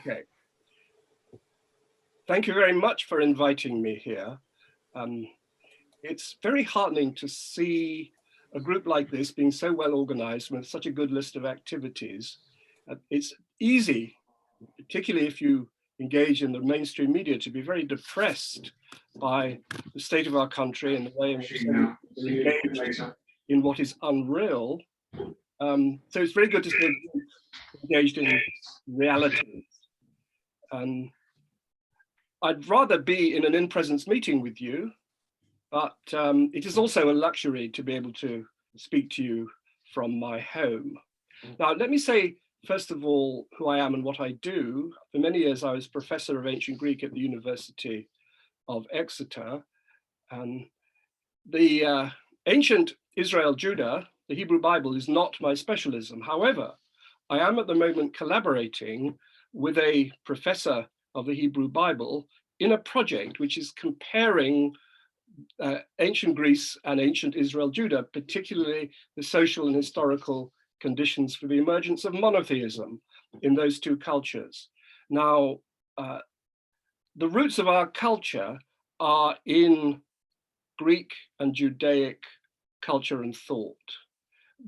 Okay. Thank you very much for inviting me here. It's very heartening to see a group like this being so well organized with such a good list of activities. It's easy, particularly if you engage in the mainstream media, to be very depressed by the state of our country and the way in which we're engaged in what is unreal. So it's very good to see engaged in reality. I'd rather be in an in-presence meeting with you, but it is also a luxury to be able to speak to you from my home. Now, let me say, first of all, who I am and what I do. For many years, I was professor of ancient Greek at the University of Exeter. The ancient Israel-Judah, the Hebrew Bible, is not my specialism. However, I am at the moment collaborating with a professor of the Hebrew Bible in a project which is comparing ancient Greece and ancient Israel-Judah, particularly the social and historical conditions for the emergence of monotheism in those two cultures. Now, the roots of our culture are in Greek and Judaic culture and thought.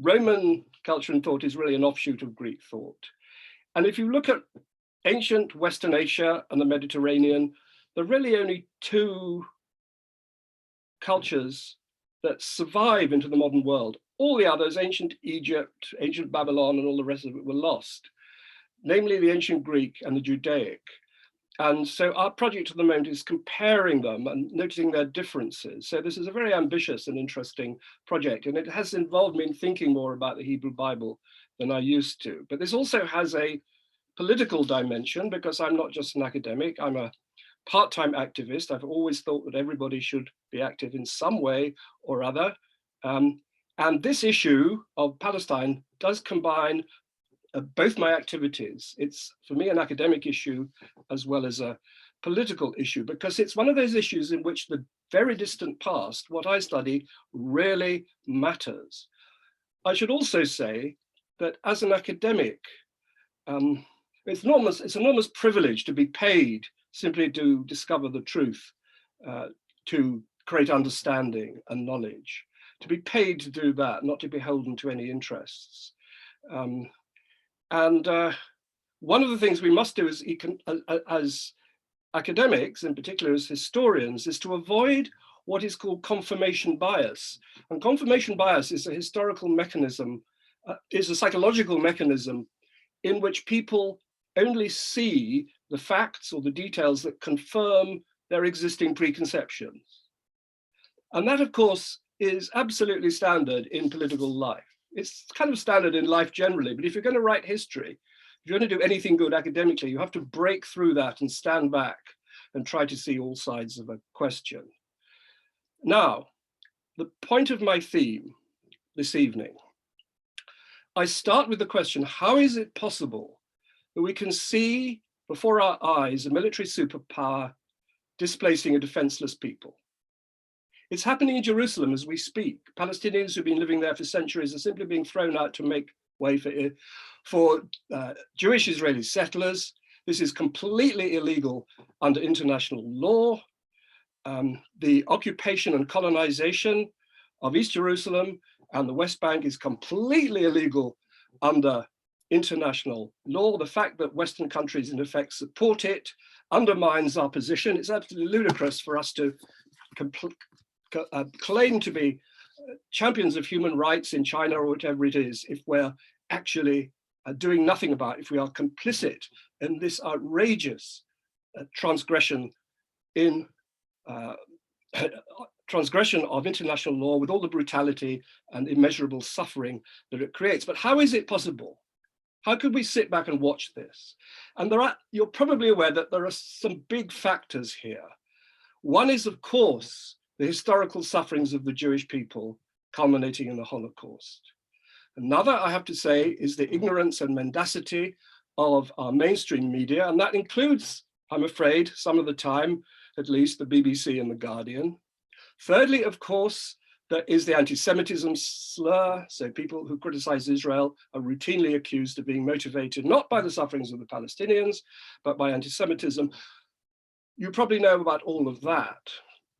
Roman culture and thought is really an offshoot of Greek thought. And if you look at ancient Western Asia and the Mediterranean, there are really only two cultures that survive into the modern world. All the others, ancient Egypt, ancient Babylon, and all the rest of it were lost, namely the ancient Greek and the Judaic. And so our project at the moment is comparing them and noticing their differences. So this is a very ambitious and interesting project, and it has involved me in thinking more about the Hebrew Bible than I used to. But this also has a political dimension, because I'm not just an academic, I'm a part-time activist. I've always thought that everybody should be active in some way or other. And this issue of Palestine does combine both my activities. It's, for me, an academic issue as well as a political issue, because it's one of those issues in which the very distant past, what I study, really matters. I should also say that as an academic, it's an enormous privilege to be paid simply to discover the truth, to create understanding and knowledge, to be paid to do that, not to be beholden to any interests. One of the things we must do as academics, in particular as historians, is to avoid what is called confirmation bias. And confirmation bias is a historical mechanism, is a psychological mechanism in which people only see the facts or the details that confirm their existing preconceptions. And that, of course, is absolutely standard in political life. It's kind of standard in life generally, but if you're going to write history, if you're going to do anything good academically, you have to break through that and stand back and try to see all sides of a question. Now, the point of my theme this evening, I start with the question, how is it possible that we can see before our eyes a military superpower displacing a defenseless people? It's happening in Jerusalem as we speak. Palestinians who've been living there for centuries are simply being thrown out to make way for Jewish Israeli settlers. This is completely illegal under international law. The occupation and colonization of East Jerusalem and the West Bank is completely illegal under international law. The fact that Western countries in effect support it undermines our position. It's absolutely ludicrous for us to claim to be champions of human rights in China or whatever it is, if we're actually doing nothing about it, if we are complicit in this outrageous transgression of international law with all the brutality and immeasurable suffering that it creates. But how is it possible? How could we sit back and watch this? And you're probably aware that there are some big factors here. One is, of course, the historical sufferings of the Jewish people culminating in the Holocaust. Another, I have to say, is the ignorance and mendacity of our mainstream media, and that includes, I'm afraid, some of the time, at least, the BBC and the Guardian. Thirdly, of course, There is the anti-Semitism slur. So people who criticize Israel are routinely accused of being motivated not by the sufferings of the Palestinians, but by anti-Semitism. You probably know about all of that.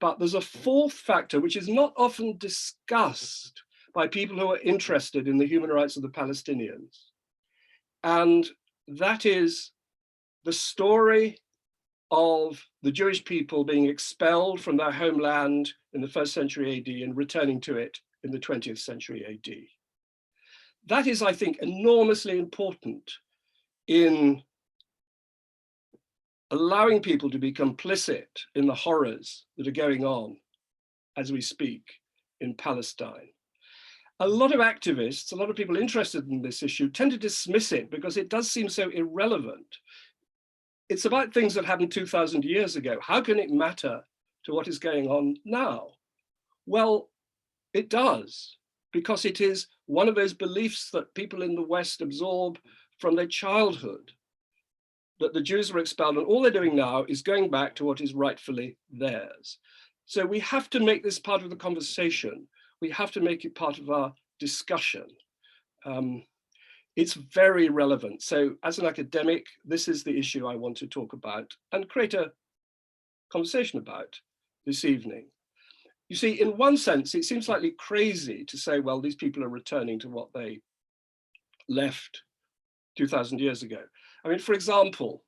But there's a fourth factor, which is not often discussed by people who are interested in the human rights of the Palestinians. And that is the story of the Jewish people being expelled from their homeland in the 1st century AD and returning to it in the 20th century AD. That is, I think, enormously important in allowing people to be complicit in the horrors that are going on as we speak in Palestine. A lot of activists, a lot of people interested in this issue tend to dismiss it because it does seem so irrelevant. It's about things that happened 2,000 years ago. How can it matter to what is going on now? Well, it does, because it is one of those beliefs that people in the West absorb from their childhood, that the Jews were expelled, and all they're doing now is going back to what is rightfully theirs. So we have to make this part of the conversation. We have to make it part of our discussion. It's very relevant. So as an academic, this is the issue I want to talk about and create a conversation about this evening. You see, in one sense, it seems slightly crazy to say, well, these people are returning to what they left 2,000 years ago. I mean, for example,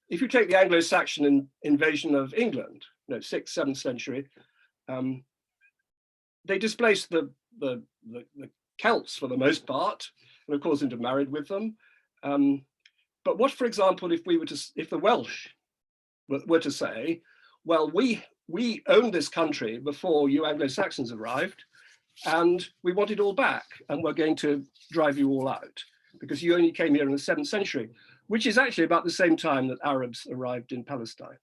if you take the Anglo-Saxon invasion of England, 6th, 7th century, they displaced the Celts for the most part, and of course intermarried with them. But what, for example, if the Welsh were to say, well, we owned this country before you Anglo-Saxons arrived, and we want it all back, and we're going to drive you all out because you only came here in the 7th century, which is actually about the same time that Arabs arrived in Palestine.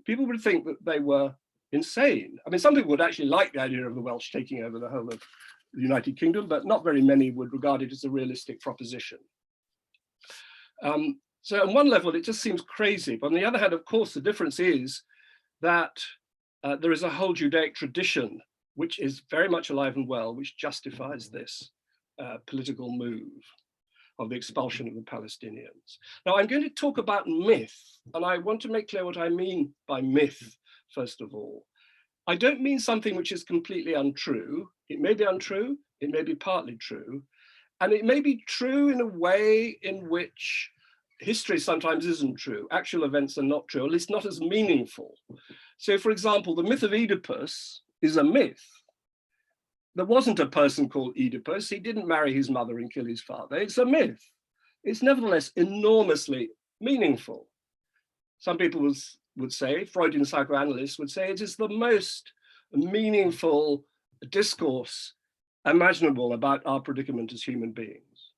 People would think that they were insane. I mean, some people would actually like the idea of the Welsh taking over the whole of the United Kingdom, but not very many would regard it as a realistic proposition. So on one level, it just seems crazy. But on the other hand, of course, the difference is that there is a whole Judaic tradition, which is very much alive and well, which justifies this political move of the expulsion of the Palestinians. Now, I'm going to talk about myth, and I want to make clear what I mean by myth, first of all. I don't mean something which is completely untrue. It may be untrue, it may be partly true, and it may be true in a way in which history sometimes isn't true. Actual events are not true, at least not as meaningful. So, for example, the myth of Oedipus is a myth. There wasn't a person called Oedipus. He didn't marry his mother and kill his father. It's a myth. It's nevertheless enormously meaningful. Some people would say, Freudian psychoanalysts would say, it is the most meaningful discourse imaginable about our predicament as human beings.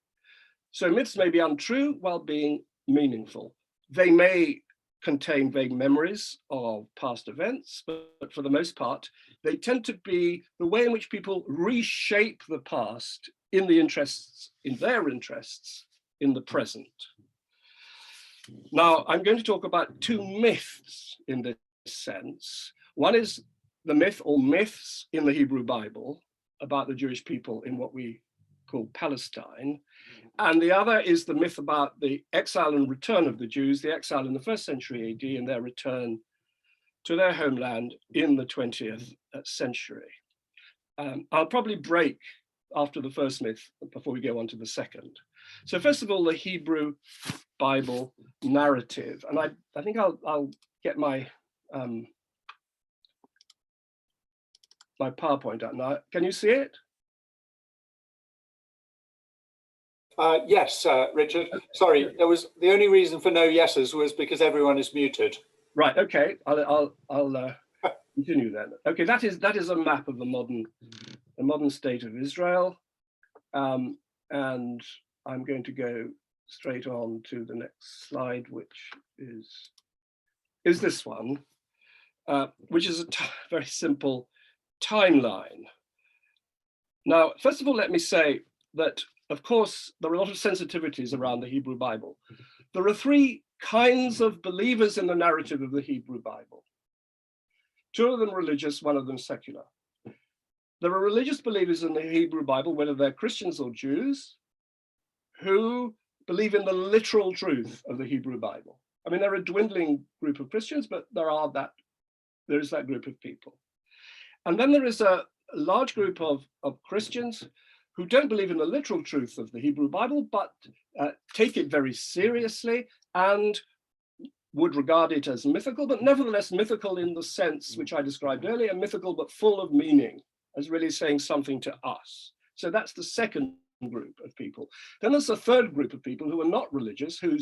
So myths may be untrue while being meaningful. They may contain vague memories of past events, but for the most part, they tend to be the way in which people reshape the past in their interests in the present. Now, I'm going to talk about two myths in this sense. One is the myth or myths in the Hebrew Bible about the Jewish people in what we call Palestine. And the other is the myth about the exile and return of the Jews, the exile in the 1st century AD and their return to their homeland in the 20th century. I'll probably break after the first myth before we go on to the second. So first of all, the Hebrew Bible narrative. And I think I'll get my my PowerPoint out now. Can you see it? Yes, Richard. Sorry, there was the only reason for no yeses was because everyone is muted. Right. Okay. I'll continue then. Okay. That is a map of the modern state of Israel, and I'm going to go straight on to the next slide, which is this one, which is a very simple timeline. Now, first of all, let me say that, of course, there are a lot of sensitivities around the Hebrew Bible. There are three kinds of believers in the narrative of the Hebrew Bible. Two of them religious, one of them secular. There are religious believers in the Hebrew Bible, whether they're Christians or Jews, who believe in the literal truth of the Hebrew Bible. I mean, they're a dwindling group of Christians, but there is that group of people. And then there is a large group of Christians who don't believe in the literal truth of the Hebrew Bible, but take it very seriously and would regard it as mythical, but nevertheless mythical in the sense which I described earlier, mythical but full of meaning, as really saying something to us. So that's the second group of people. Then there's a third group of people who are not religious, who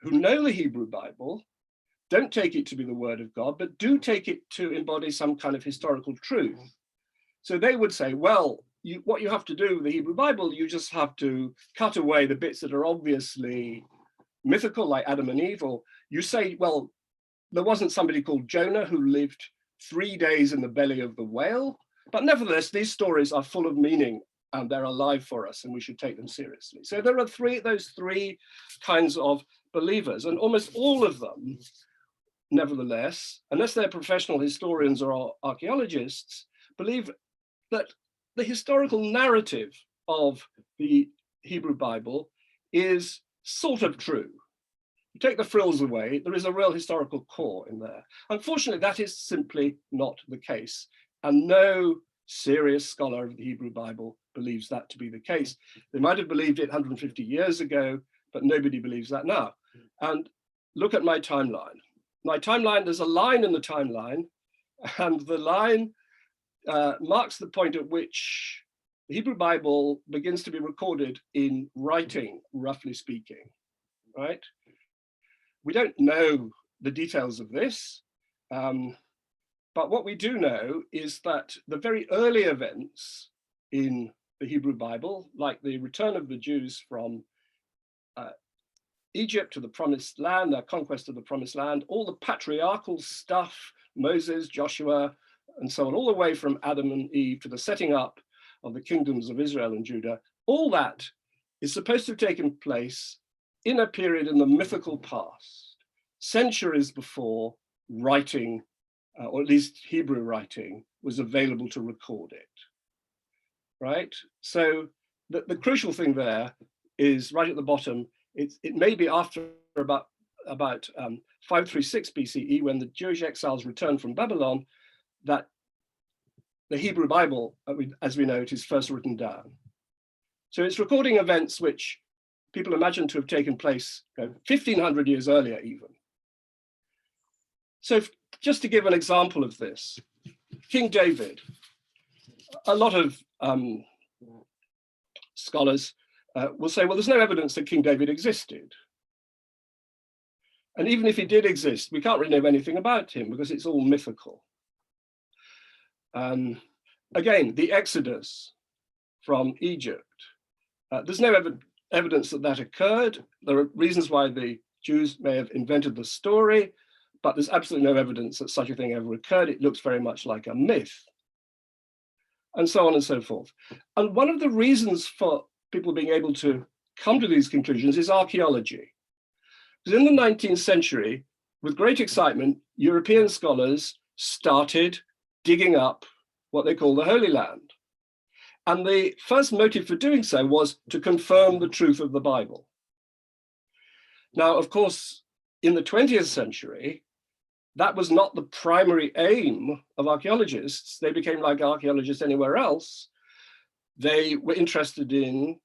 know the Hebrew Bible, don't take it to be the word of God, but do take it to embody some kind of historical truth. So they would say, well, what you have to do with the Hebrew Bible, you just have to cut away the bits that are obviously mythical, like Adam and Eve, or you say, well, there wasn't somebody called Jonah who lived 3 days in the belly of the whale, but nevertheless, these stories are full of meaning and they're alive for us and we should take them seriously. So there are those three kinds of believers, and almost all of them, nevertheless, unless they're professional historians or archaeologists, believe that the historical narrative of the Hebrew Bible is sort of true. You take the frills away, there is a real historical core in there. Unfortunately, that is simply not the case. And no serious scholar of the Hebrew Bible believes that to be the case. They might have believed it 150 years ago, but nobody believes that now. And look at my timeline. My timeline, there's a line in the timeline, and the line marks the point at which the Hebrew Bible begins to be recorded in writing, roughly speaking, right? We don't know the details of this, but what we do know is that the very early events in the Hebrew Bible, like the return of the Jews from Egypt to the Promised Land, their conquest of the Promised Land, all the patriarchal stuff, Moses, Joshua, and so on, all the way from Adam and Eve to the setting up of the kingdoms of Israel and Judah, all that is supposed to have taken place in a period in the mythical past, centuries before writing, or at least Hebrew writing, was available to record it, right? So the crucial thing there is right at the bottom. It may be after about 536 BCE, when the Jewish exiles returned from Babylon, that the Hebrew Bible, as we know it, is first written down. So it's recording events which people imagine to have taken place 1,500 years earlier even. So just to give an example of this, King David, a lot of scholars will say, well, there's no evidence that King David existed. And even if he did exist, we can't really know anything about him because it's all mythical. Again, the Exodus from Egypt, there's no evidence that that occurred. There are reasons why the Jews may have invented the story, but there's absolutely no evidence that such a thing ever occurred. It looks very much like a myth, and so on and so forth. And one of the reasons for people being able to come to these conclusions is archaeology. Because in the 19th century, with great excitement, European scholars started digging up what they call the Holy Land. And the first motive for doing so was to confirm the truth of the Bible. Now, of course, in the 20th century, that was not the primary aim of archaeologists. They became like archaeologists anywhere else. They were interested in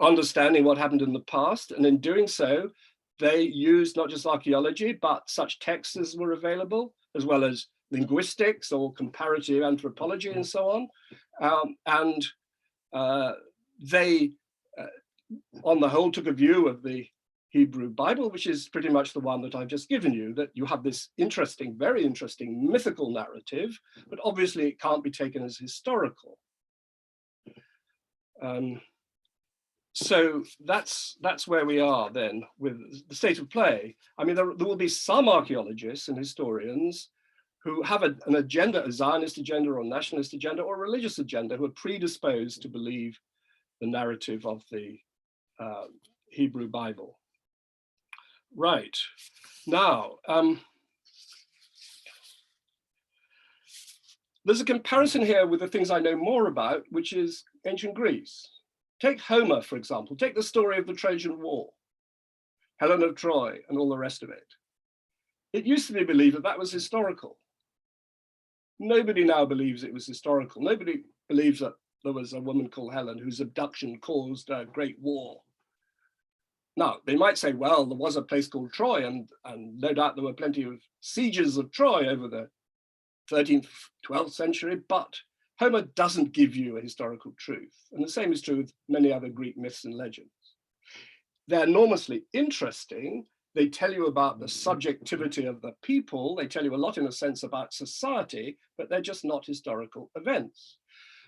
understanding what happened in the past, and in doing so, they used not just archaeology, but such texts as were available, as well as linguistics or comparative anthropology and so on. They, on the whole, took a view of the Hebrew Bible, which is pretty much the one that I've just given you, that you have this interesting, very interesting mythical narrative, but obviously it can't be taken as historical. So that's where we are then with the state of play. I mean, there will be some archaeologists and historians who have an agenda, a Zionist agenda or a nationalist agenda or a religious agenda, who are predisposed to believe the narrative of the Hebrew Bible. Right, now, There's a comparison here with the things I know more about, which is ancient Greece. Take Homer, for example. Take the story of the Trojan War, Helen of Troy, and all the rest of it. It used to be believed that that was historical. Nobody now believes it was historical. Nobody believes that there was a woman called Helen whose abduction caused a great war. Now, they might say, well, there was a place called Troy, and no doubt there were plenty of sieges of Troy over the 13th, 12th century, but Homer doesn't give you a historical truth. And the same is true with many other Greek myths and legends. They're enormously interesting. They tell you about the subjectivity of the people. They tell you a lot, in a sense, about society, but they're just not historical events.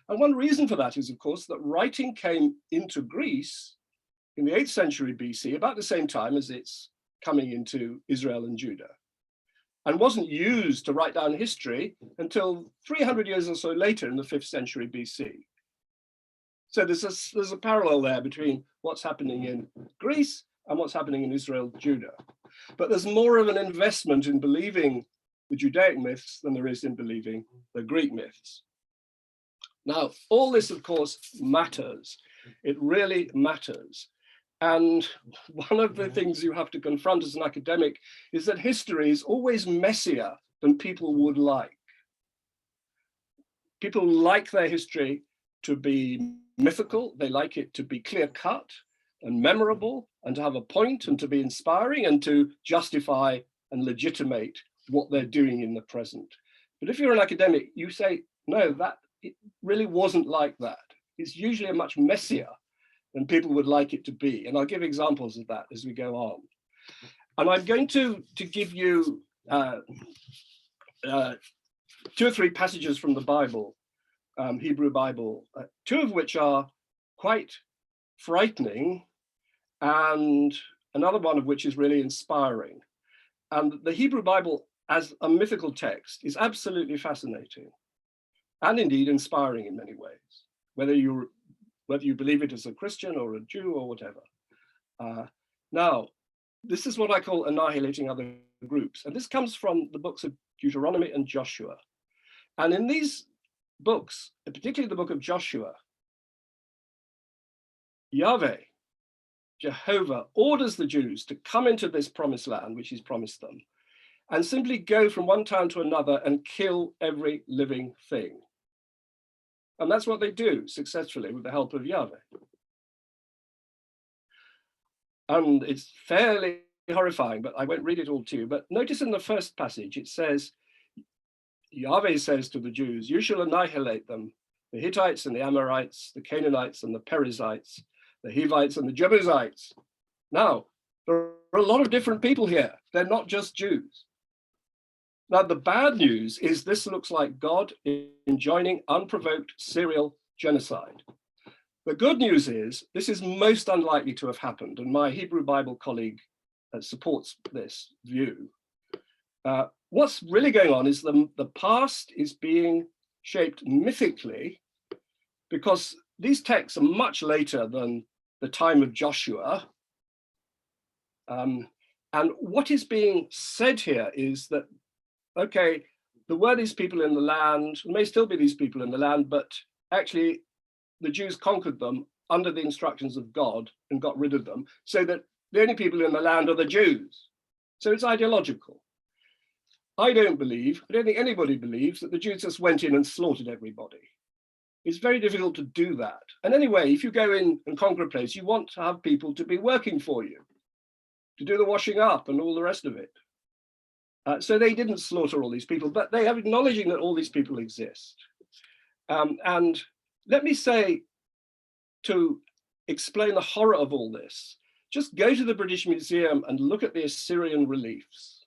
And one reason for that is, of course, that writing came into Greece in the 8th century BC, about the same time as it's coming into Israel and Judah, and wasn't used to write down history until 300 years or so later in the 5th century BC. So there's a parallel there between what's happening in Greece and what's happening in Israel, Judah. But there's more of an investment in believing the Judaic myths than there is in believing the Greek myths. Now, all this, of course, matters. It really matters. And one of the things you have to confront as an academic is that history is always messier than people would like. People like their history to be mythical. They like it to be clear-cut and memorable, and to have a point, and to be inspiring, and to justify and legitimate what they're doing in the present. But if you're an academic, you say, no, that it really wasn't like that. It's usually a much messier than people would like it to be. And I'll give examples of that as we go on. And I'm going to give you 2 or 3 passages from the Bible, Hebrew Bible, 2 of which are quite frightening, and another one of which is really inspiring. And the Hebrew Bible as a mythical text is absolutely fascinating, and indeed inspiring in many ways, whether you believe it as a Christian or a Jew or whatever. Now, this is what I call annihilating other groups. And this comes from the books of Deuteronomy and Joshua. And in these books, particularly the book of Joshua, Yahweh, Jehovah, orders the Jews to come into this promised land, which he's promised them, and simply go from one town to another and kill every living thing. And that's what they do successfully with the help of Yahweh. And it's fairly horrifying, but I won't read it all to you. But notice in the first passage, it says, Yahweh says to the Jews, you shall annihilate them, the Hittites and the Amorites, the Canaanites and the Perizzites, the Hivites and the Jebusites. Now, there are a lot of different people here. They're not just Jews. Now, the bad news is this looks like God enjoining unprovoked serial genocide. The good news is this is most unlikely to have happened, and my Hebrew Bible colleague supports this view. What's really going on is the past is being shaped mythically, because these texts are much later than the time of Joshua. And what is being said here is that, okay, there were these people in the land, there may still be these people in the land, but actually the Jews conquered them under the instructions of God and got rid of them, so that the only people in the land are the Jews. So it's ideological. I don't think anybody believes that the Jews just went in and slaughtered everybody. It's very difficult to do that. And anyway, if you go in and conquer a place, you want to have people to be working for you, to do the washing up and all the rest of it. So they didn't slaughter all these people, but they are acknowledging that all these people exist. And let me say, to explain the horror of all this, just go to the British Museum and look at the Assyrian reliefs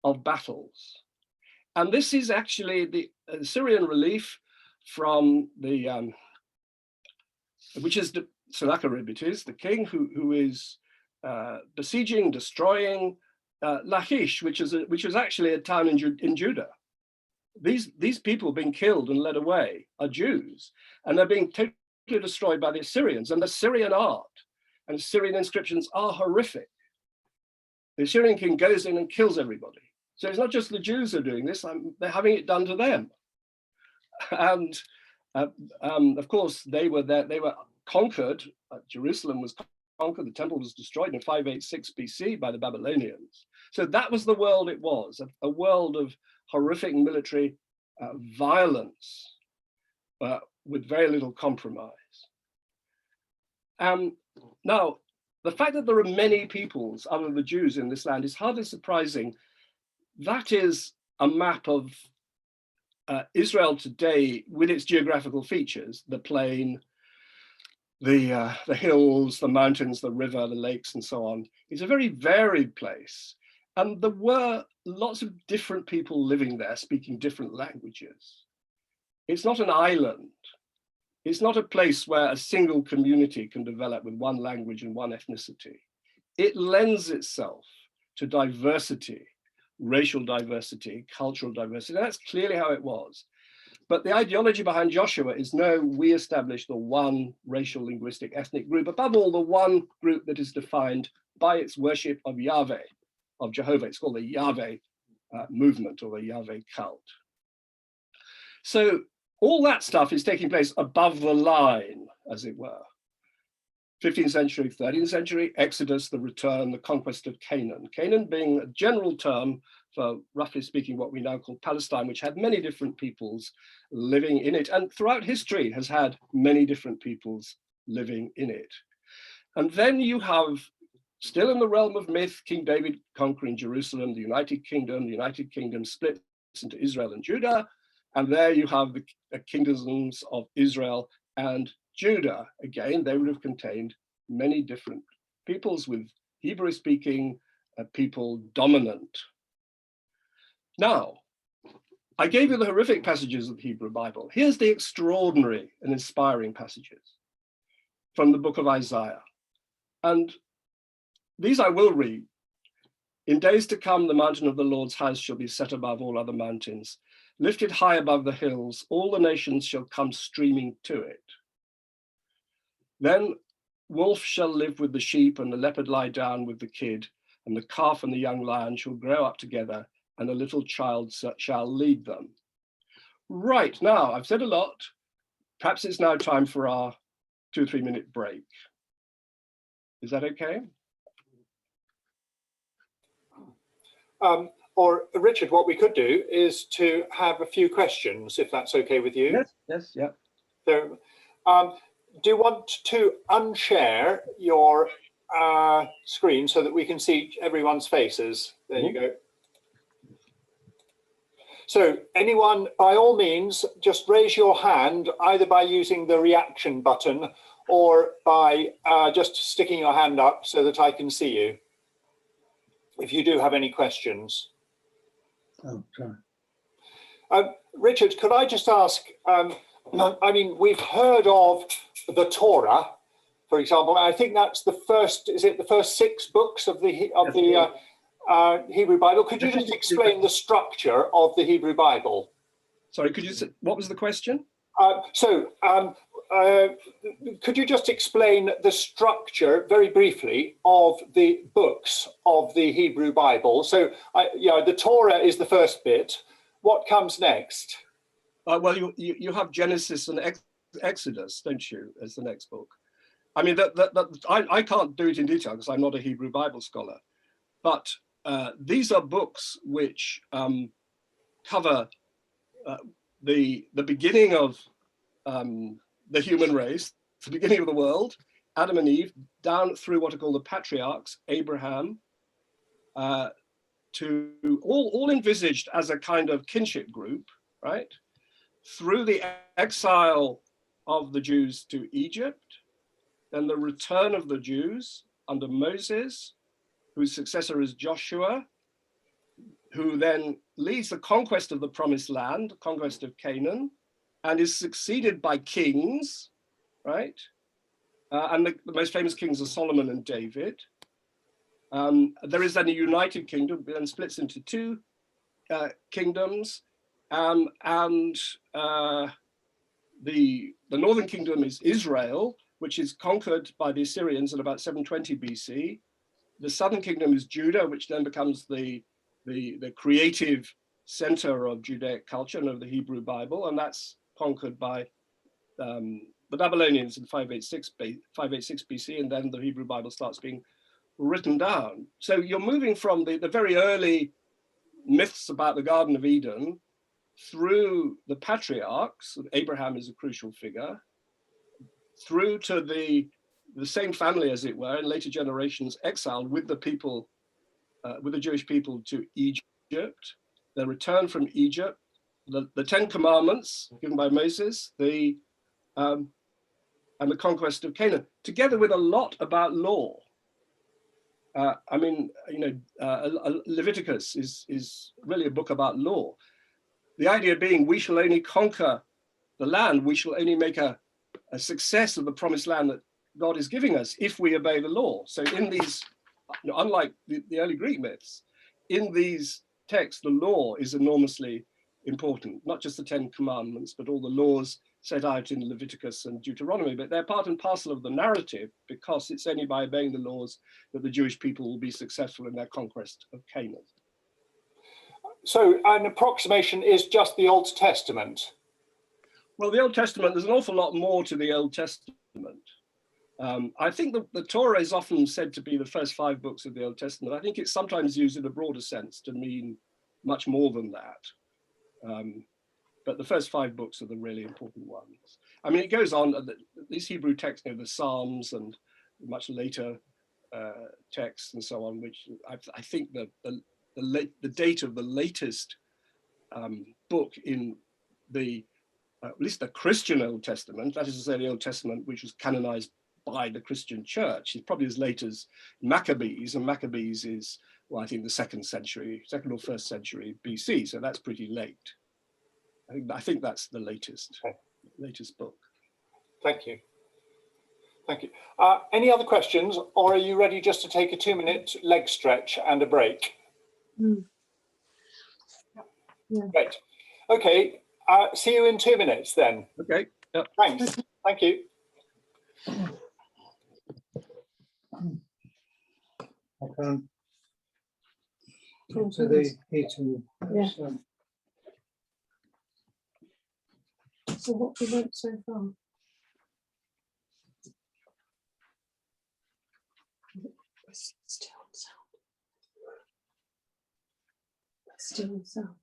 of battles. And this is actually the Assyrian relief from the, which is Sennacherib, it is, the king who is besieging, destroying Lachish, which is actually a town in Judah. These people being killed and led away are Jews, and they're being totally destroyed by the Assyrians. And the Syrian art and Syrian inscriptions are horrific. The Assyrian king goes in and kills everybody. So it's not just the Jews who are doing this, they're having it done to them. And of course, they were there, they were conquered. Jerusalem was conquered, the temple was destroyed in 586 BC by the Babylonians. So that was the world it was, a world of horrific military violence with very little compromise. Now, the fact that there are many peoples other than the Jews in this land is hardly surprising. That is a map of Israel today with its geographical features, the plain, the hills, the mountains, the river, the lakes, and so on. It's a very varied place. And there were lots of different people living there, speaking different languages. It's not an island. It's not a place where a single community can develop with one language and one ethnicity. It lends itself to diversity, racial diversity, cultural diversity. That's clearly how it was. But the ideology behind Joshua is no, we establish the one racial, linguistic, ethnic group, above all, the one group that is defined by its worship of Yahweh, of Jehovah. It's called the Yahweh movement or the Yahweh cult. So all that stuff is taking place above the line, as it were. 15th century, 13th century, Exodus, the return, the conquest of Canaan. Canaan being a general term for, roughly speaking, what we now call Palestine, which had many different peoples living in it, and throughout history has had many different peoples living in it. And then you have, still in the realm of myth, King David conquering Jerusalem, the United Kingdom splits into Israel and Judah, and there you have the kingdoms of Israel and Judah. Again, they would have contained many different peoples, with Hebrew-speaking people dominant. Now, I gave you the horrific passages of the Hebrew Bible. Here's the extraordinary and inspiring passages from the book of Isaiah. And these I will read. In days to come, the mountain of the Lord's house shall be set above all other mountains. Lifted high above the hills, all the nations shall come streaming to it. Then wolf shall live with the sheep, and the leopard lie down with the kid, and the calf and the young lion shall grow up together, and a little child shall lead them. Right, now, I've said a lot. Perhaps it's now time for our 2 or 3 minute break. Is that okay? Or Richard, what we could do is to have a few questions, if that's okay with you. Yes, yes, yeah. So, do you want to unshare your screen so that we can see everyone's faces? There you go. So anyone, by all means, just raise your hand, either by using the reaction button or by just sticking your hand up so that I can see you, if you do have any questions. Oh, sorry. Richard, could I just ask, I mean, we've heard of the Torah, for example. I think that's the first, is it the first 6 books of the Hebrew Bible? Could you just explain the structure of the Hebrew Bible? Sorry, could you say, what was the question? Could you just explain the structure very briefly of the books of the Hebrew Bible? So, the Torah is the first bit. What comes next? Well, you have Genesis and Exodus, don't you, as the next book? I mean, I can't do it in detail because I'm not a Hebrew Bible scholar, but these are books which cover the beginning of the human race, the beginning of the world, Adam and Eve, down through what are called the patriarchs, Abraham, to all envisaged as a kind of kinship group, right? Through the exile of the Jews to Egypt, then the return of the Jews under Moses, whose successor is Joshua, who then leads the conquest of the promised land, conquest of Canaan, and is succeeded by kings, right? And the most famous kings are Solomon and David. There is then a united kingdom, then splits into 2 kingdoms, and the northern kingdom is Israel, which is conquered by the Assyrians in about 720 BC. The southern kingdom is Judah, which then becomes the creative center of Judaic culture and of the Hebrew Bible, and that's conquered by the Babylonians in 586 BC, and then the Hebrew Bible starts being written down. So you're moving from the very early myths about the Garden of Eden through the patriarchs, Abraham is a crucial figure, through to the same family, as it were, in later generations exiled with the people, with the Jewish people to Egypt, the return from Egypt, the Ten Commandments given by Moses, and the conquest of Canaan, together with a lot about law. I mean, Leviticus is really a book about law. The idea being we shall only conquer the land, we shall only make a success of the promised land that God is giving us if we obey the law. So in these, unlike the early Greek myths, in these texts, the law is enormously important, not just the Ten Commandments, but all the laws set out in Leviticus and Deuteronomy, but they're part and parcel of the narrative, because it's only by obeying the laws that the Jewish people will be successful in their conquest of Canaan. So an approximation is just the Old Testament? Well, the Old Testament, there's an awful lot more to the Old Testament. I think the Torah is often said to be the first 5 books of the Old Testament. I think it's sometimes used in a broader sense to mean much more than that. But the first 5 books are the really important ones. I mean, it goes on, these Hebrew texts, the Psalms and much later texts and so on, which I think the date of the latest book in at least the Christian Old Testament, that is to say the Old Testament which was canonized by the Christian church, is probably as late as Maccabees, and Maccabees is, well, I think the 2nd or 1st century BC, so that's pretty late. I think that's the latest book. Thank you. Thank you. Any other questions, or are you ready just to take a 2-minute leg stretch and a break? Mm. Yeah. Great. Okay. See you in 2 minutes then. Okay. Yep. Thanks. Thank you. I can't to the heating. Yeah. So what have we learnt so far? Still sound. Still sound.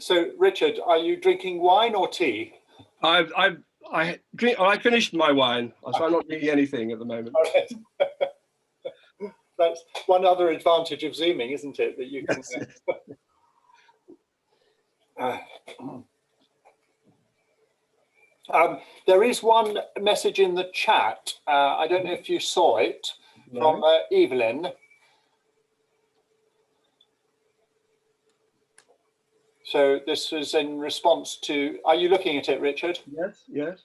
So, Richard, are you drinking wine or tea? I finished my wine, so I'm not drinking anything at the moment. All right. That's one other advantage of Zooming, isn't it? That you can. There is one message in the chat. I don't know if you saw it, from Evelyn. So this was in response to. Are you looking at it, Richard? Yes, yes.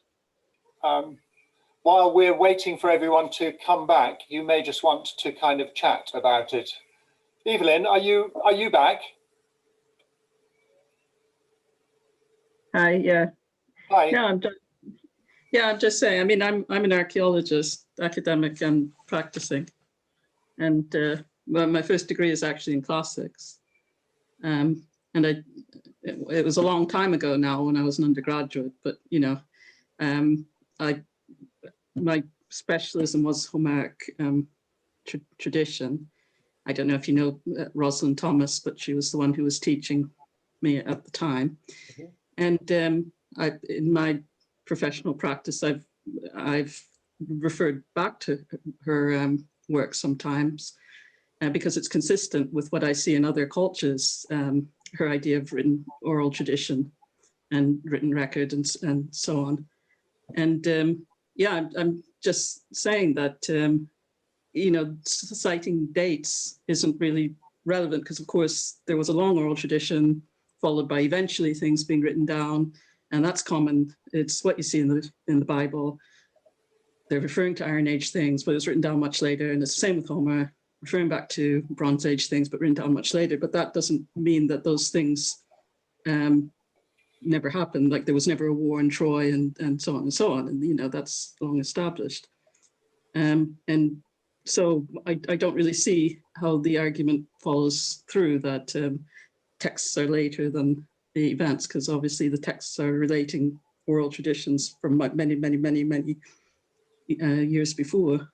While we're waiting for everyone to come back, you may just want to kind of chat about it. Evelyn, are you back? Hi, yeah. Hi. Yeah, I'm just saying. I mean, I'm an archaeologist, academic and practicing, and well, my first degree is actually in classics, and it was a long time ago now when I was an undergraduate. But you know, my specialism was Homeric tradition. I don't know if you know Rosalind Thomas, but she was the one who was teaching me at the time, and in my professional practice, I've referred back to her work sometimes because it's consistent with what I see in other cultures. Her idea of written oral tradition and written record and so on. And yeah, I'm just saying that you know, citing dates isn't really relevant because, of course, there was a long oral tradition followed by eventually things being written down. And that's common. It's what you see in the Bible. They're referring to Iron Age things, but it was written down much later. And it's the same with Homer, referring back to Bronze Age things, but written down much later. But that doesn't mean that those things never happened. Like there was never a war in Troy and so on and so on. And, you know, that's long established. And so I don't really see how the argument follows through that texts are later than the events, because obviously the texts are relating oral traditions from many years before.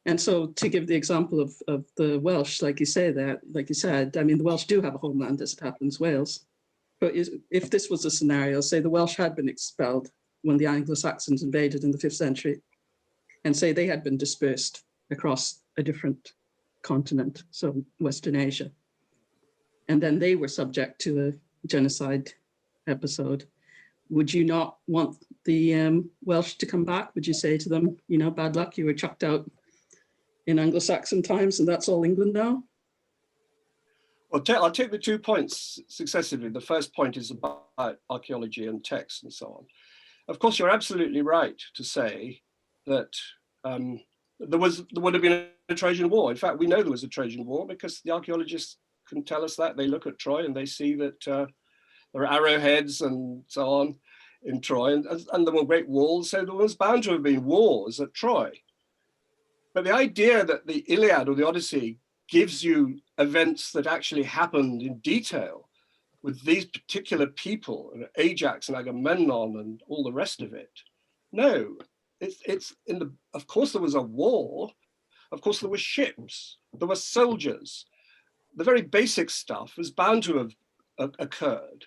And so to give the example of the Welsh, like you said, I mean, the Welsh do have a homeland as it happens, Wales. But if this was a scenario, say the Welsh had been expelled when the Anglo-Saxons invaded in the 5th century, and say they had been dispersed across a different continent, so Western Asia, and then they were subject to a genocide episode, would you not want the Welsh to come back? Would you say to them, you know, bad luck, you were chucked out in Anglo-Saxon times and that's all England now? Well, I'll take the 2 points successively. The first point is about archaeology and text and so on. Of course, you're absolutely right to say that there would have been a Trojan War. In fact, we know there was a Trojan War because the archaeologists can tell us that. They look at Troy and they see that there are arrowheads and so on in Troy, and there were great walls, so there was bound to have been wars at Troy. But the idea that the Iliad or the Odyssey gives you events that actually happened in detail with these particular people, Ajax and Agamemnon and all the rest of it, no. It's in the. Of course, there was a war. Of course, there were ships. There were soldiers. The very basic stuff was bound to have occurred.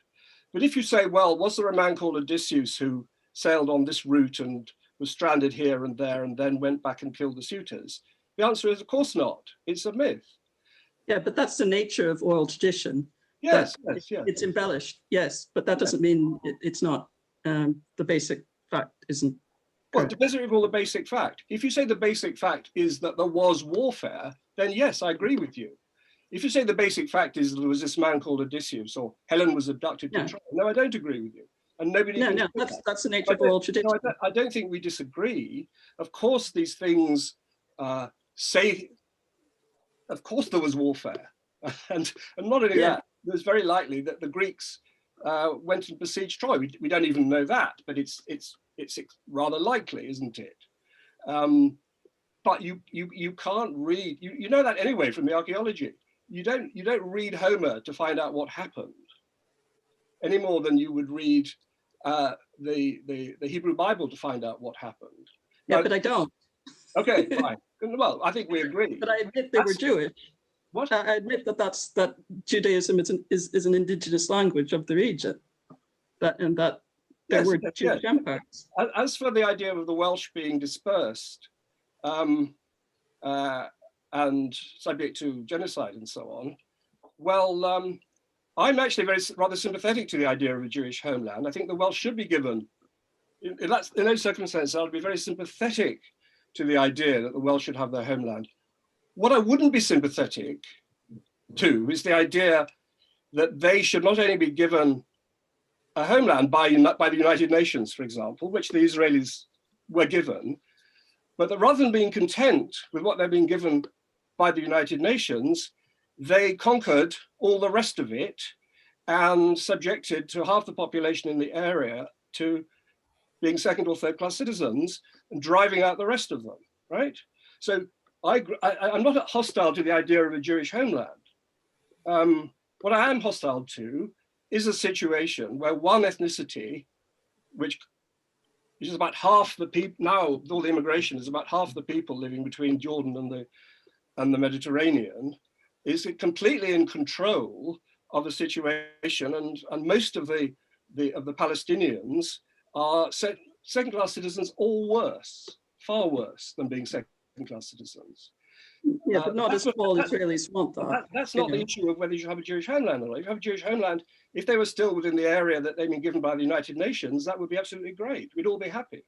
But if you say, well, was there a man called Odysseus who sailed on this route and was stranded here and there and then went back and killed the suitors? The answer is, of course not. It's a myth. Yeah, but that's the nature of oral tradition. Yes. It's embellished, yes, but that doesn't mean it's not. The basic fact isn't. Well, it depends on what you call the basic fact. If you say the basic fact is that there was warfare, then yes, I agree with you. If you say the basic fact is there was this man called Odysseus or Helen was abducted to Troy, no, I don't agree with you. And nobody. No, that's the nature of oral tradition. No, I don't think we disagree. Of course, these things say. Of course, there was warfare, and not only that, it's very likely that the Greeks went and besieged Troy. We don't even know that, but it's rather likely, isn't it? But you can't read. You know that anyway from the archaeology. You don't read Homer to find out what happened, any more than you would read the Hebrew Bible to find out what happened. Yeah, but I don't. Okay, fine. Well, I think we agree. But I admit they were Jewish. What? I admit that Judaism is an indigenous language of the region, and that there Yes, were yes, Jewish yes. empires. As for the idea of the Welsh being dispersed and subject to genocide and so on, well, I'm actually rather sympathetic to the idea of a Jewish homeland. I think the Welsh should be given, in those circumstances, I would be very sympathetic to the idea that the Welsh should have their homeland. What I wouldn't be sympathetic to is the idea that they should not only be given a homeland by the United Nations, for example, which the Israelis were given, but that rather than being content with what they're being given by the United Nations, they conquered all the rest of it and subjected to half the population in the area to being second or third class citizens and driving out the rest of them, right? So I'm not hostile to the idea of a Jewish homeland. What I am hostile to is a situation where one ethnicity, which is about half the people now, with all the immigration, is about half the people living between Jordan and the Mediterranean, is completely in control of the situation, and most of the Palestinians are second-class citizens, or worse, far worse than being second-class citizens. Yeah, but not as all Israelis want that. That's not the issue of whether you should have a Jewish homeland or not. If you have a Jewish homeland, if they were still within the area that they've been given by the United Nations, that would be absolutely great. We'd all be happy.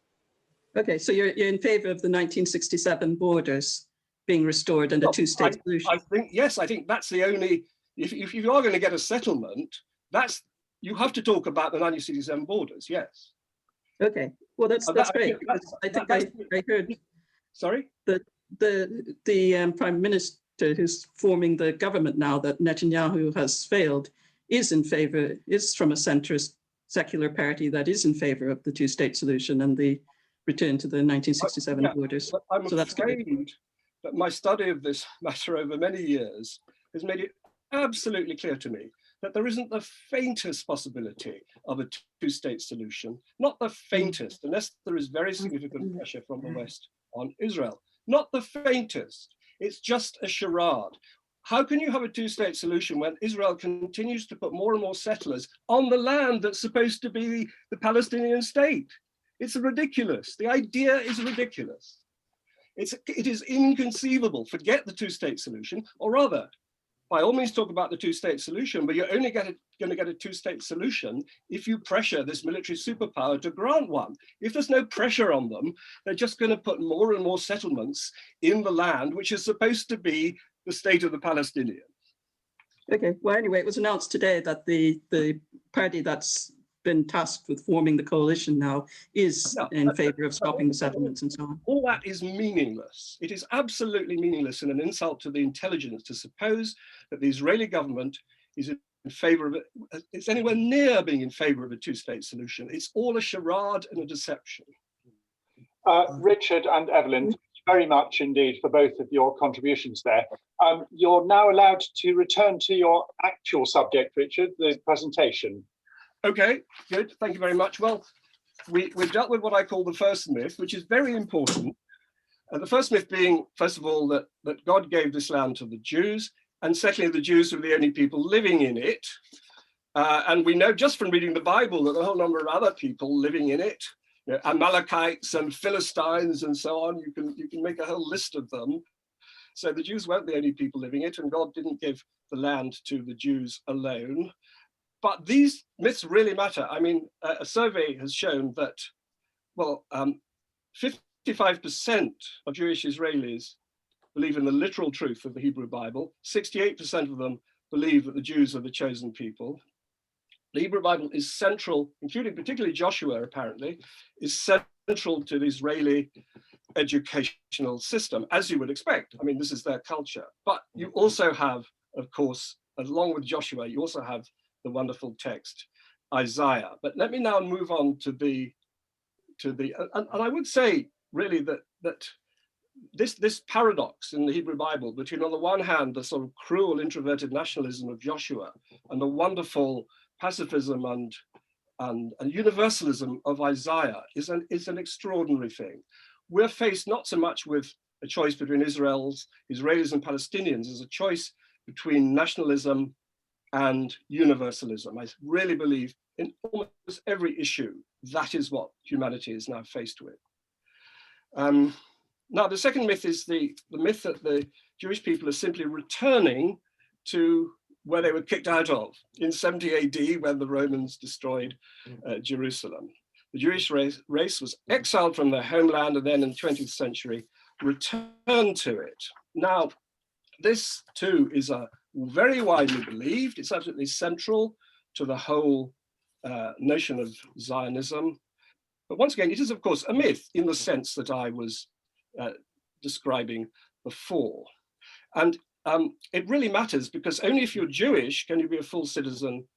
Okay, so you're in favor of the 1967 borders being restored and a two-state solution? I think that's the only, if you are going to get a settlement, you have to talk about the 1967 borders, yes. Okay, well, that's great. I heard. Sorry? The Prime Minister who's forming the government now that Netanyahu has failed is from a centrist secular party that is in favor of the two-state solution and the return to the 1967 borders. I'm so that's afraid good. that my study of this matter over many years has made it absolutely clear to me that there isn't the faintest possibility of a two-state solution, not the faintest, unless there is very significant pressure from the West on Israel. Not the faintest. It's just a charade. How can you have a two-state solution when Israel continues to put more and more settlers on the land that's supposed to be the Palestinian state? It's ridiculous. The idea is ridiculous. It is inconceivable. Forget the two-state solution, or rather, by all means talk about the two-state solution, but you're only going to get a two-state solution if you pressure this military superpower to grant one. If there's no pressure on them, they're just going to put more and more settlements in the land, which is supposed to be the state of the Palestinians. Okay, well, anyway, it was announced today that the party that's been tasked with forming the coalition now is in favor of stopping the settlements and so on. All that is meaningless. It is absolutely meaningless and an insult to the intelligence to suppose that the Israeli government is in favor of it. It's anywhere near being in favor of a two-state solution. It's all a charade and a deception. Richard and Evelyn, thank you very much indeed for both of your contributions there. You're now allowed to return to your actual subject, Richard, the presentation. Okay, good. Thank you very much. Well, we've dealt with what I call the first myth, which is very important. The first myth being, first of all, that God gave this land to the Jews, and secondly, the Jews were the only people living in it. And we know just from reading the Bible that a whole number of other people living in it, you know, Amalekites and Philistines and so on, you can make a whole list of them. So the Jews weren't the only people living it, and God didn't give the land to the Jews alone. But these myths really matter. I mean, a survey has shown that, well, 55% of Jewish Israelis believe in the literal truth of the Hebrew Bible. 68% of them believe that the Jews are the chosen people. The Hebrew Bible is central, including particularly Joshua, apparently, is central to the Israeli educational system, as you would expect. I mean, this is their culture. But you also have, of course, along with Joshua, you also have the wonderful text Isaiah. But let me now move on to the and I would say really that this paradox in the Hebrew Bible between, on the one hand, the sort of cruel introverted nationalism of Joshua and the wonderful pacifism and universalism of Isaiah is an extraordinary thing. We're faced not so much with a choice between Israelis and Palestinians as a choice between nationalism and universalism. I really believe in almost every issue, that is what humanity is now faced with. Now, the second myth is the myth that the Jewish people are simply returning to where they were kicked out of in 70 AD when the Romans destroyed Jerusalem. The Jewish race was exiled from their homeland and then in the 20th century returned to it. Now, this too is very widely believed. It's absolutely central to the whole notion of Zionism. But once again, it is, of course, a myth in the sense that I was describing before. And it really matters because only if you're Jewish can you be a full citizen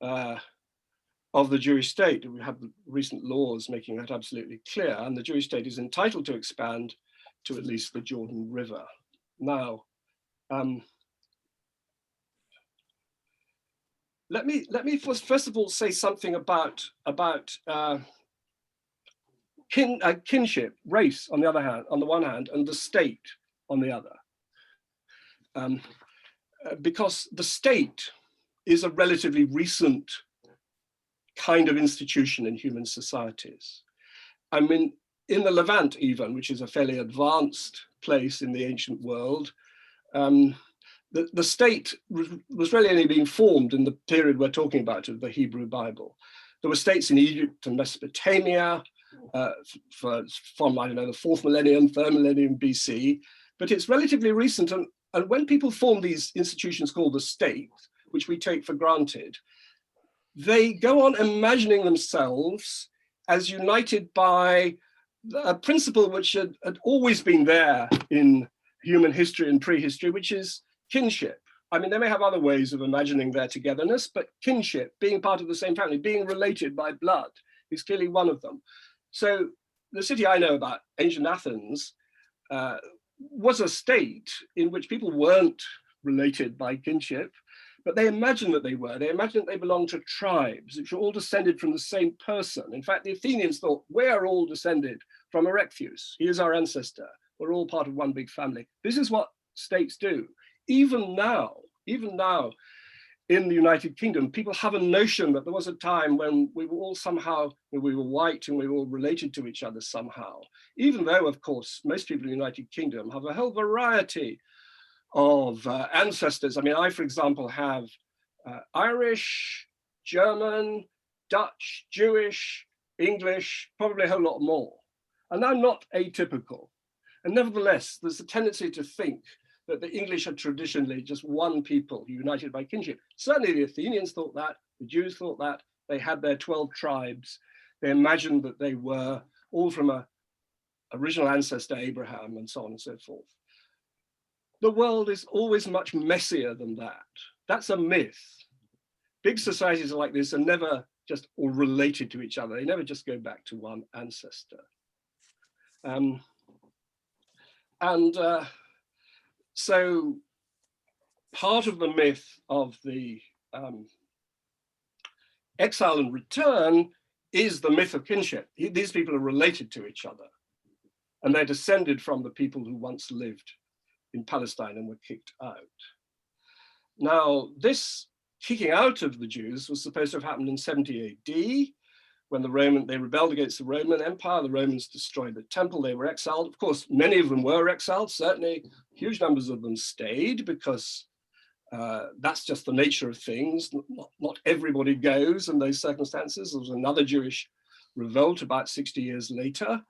of the Jewish state. We have recent laws making that absolutely clear, and the Jewish state is entitled to expand to at least the Jordan River. Now, let me first of all say something about kinship, race on the one hand, and the state on the other. Because the state is a relatively recent kind of institution in human societies. I mean, in the Levant even, which is a fairly advanced place in the ancient world, the state was really only being formed in the period we're talking about of the Hebrew Bible. There were states in Egypt and Mesopotamia from, I don't know, the 4th millennium, 3rd millennium BC, but it's relatively recent. And when people form these institutions called the state, which we take for granted, they go on imagining themselves as united by a principle which had always been there in human history and prehistory, which is kinship. I mean, they may have other ways of imagining their togetherness, but kinship, being part of the same family, being related by blood, is clearly one of them. So the city I know about, ancient Athens, was a state in which people weren't related by kinship, but they imagined that they were. They imagined that they belonged to tribes, which were all descended from the same person. In fact, the Athenians thought, we're all descended from Erectheus. He is our ancestor. We're all part of one big family. This is what states do. Even now in the United Kingdom, people have a notion that there was a time when we were all somehow, we were white and we were all related to each other somehow. Even though, of course, most people in the United Kingdom have a whole variety of ancestors. I mean, I, for example, have Irish, German, Dutch, Jewish, English, probably a whole lot more. And I'm not atypical. And nevertheless, there's a tendency to think that the English are traditionally just one people united by kinship. Certainly the Athenians thought that, the Jews thought that, they had their 12 tribes. They imagined that they were all from a original ancestor, Abraham, and so on and so forth. The world is always much messier than that. That's a myth. Big societies like this are never just all related to each other. They never just go back to one ancestor. So part of the myth of the exile and return is the myth of kinship. These people are related to each other, and they're descended from the people who once lived in Palestine and were kicked out. Now, this kicking out of the Jews was supposed to have happened in 70 AD, when they rebelled against the Roman Empire. The Romans destroyed the temple. They were exiled. Of course, many of them were exiled. Certainly, huge numbers of them stayed because that's just the nature of things. Not everybody goes in those circumstances. There was another Jewish revolt about 60 years later.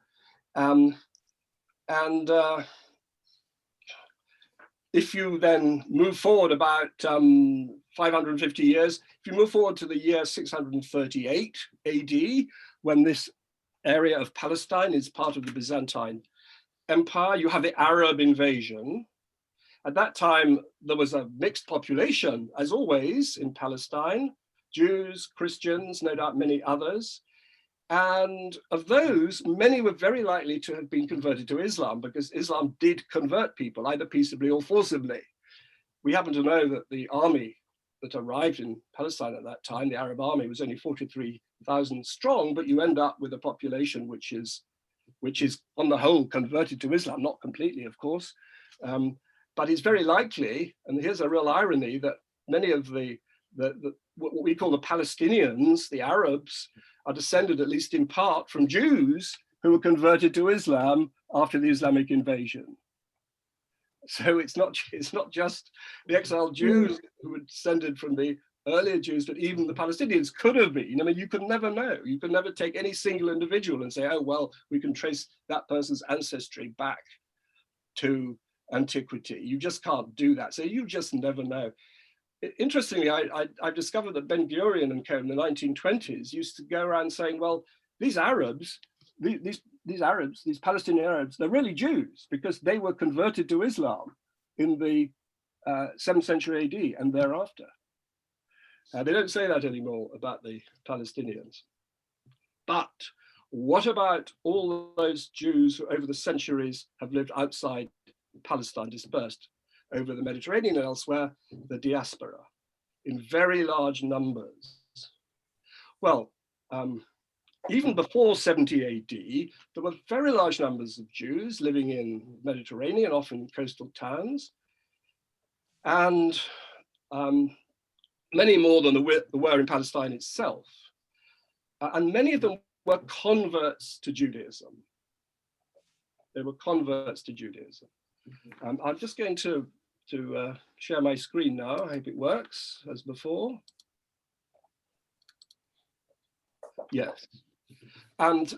If you then move forward about 550 years, if you move forward to the year 638 AD, when this area of Palestine is part of the Byzantine Empire, you have the Arab invasion. At that time, there was a mixed population, as always, in Palestine, Jews, Christians, no doubt many others. And of those, many were very likely to have been converted to Islam, because Islam did convert people, either peaceably or forcibly. We happen to know that the army that arrived in Palestine at that time, the Arab army, was only 43,000 strong, but you end up with a population which is on the whole converted to Islam, not completely, of course. But it's very likely, and here's a real irony, that many of what we call the Palestinians, the Arabs, are descended, at least in part, from Jews who were converted to Islam after the Islamic invasion. So it's not just the exiled Jews who were descended from the earlier Jews, but even the Palestinians could have been. I mean, you could never know. You could never take any single individual and say, oh, well, we can trace that person's ancestry back to antiquity. You just can't do that. So you just never know. Interestingly, I discovered that Ben Gurion and co in the 1920s used to go around saying, well, these Arabs, these Palestinian Arabs, they're really Jews because they were converted to Islam in the 7th century AD and thereafter. They don't say that anymore about the Palestinians. But what about all those Jews who over the centuries have lived outside Palestine, dispersed over the Mediterranean and elsewhere, the diaspora, in very large numbers? Well, even before 70 AD, there were very large numbers of Jews living in Mediterranean, often coastal towns, and many more than there were in Palestine itself. And many of them were converts to Judaism. They were converts to Judaism. I'm just going to share my screen now. I hope it works as before. Yes. And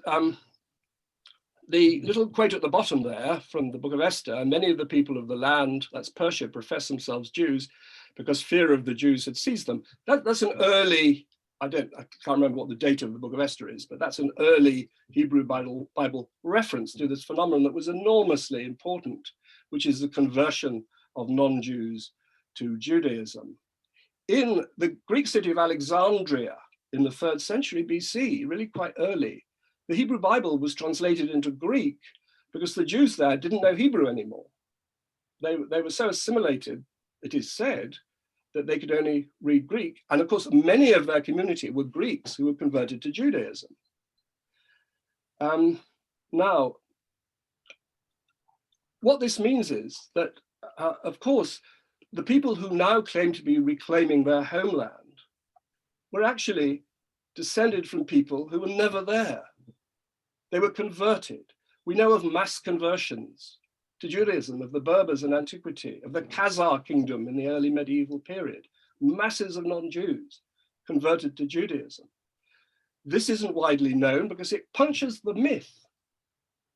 the little quote at the bottom there from the book of Esther, many of the people of the land, that's Persia, profess themselves Jews because fear of the Jews had seized them. That's an early, I can't remember what the date of the book of Esther is, but that's an early Hebrew Bible reference to this phenomenon that was enormously important, which is the conversion of non-Jews to Judaism. In the Greek city of Alexandria in the 3rd century BC, really quite early, the Hebrew Bible was translated into Greek because the Jews there didn't know Hebrew anymore. They were so assimilated, it is said, that they could only read Greek. And of course, many of their community were Greeks who were converted to Judaism. Now, what this means is that, of course, the people who now claim to be reclaiming their homeland were actually descended from people who were never there. They were converted. We know of mass conversions to Judaism, of the Berbers in antiquity, of the Khazar kingdom in the early medieval period. Masses of non-Jews converted to Judaism. This isn't widely known because it punctures the myth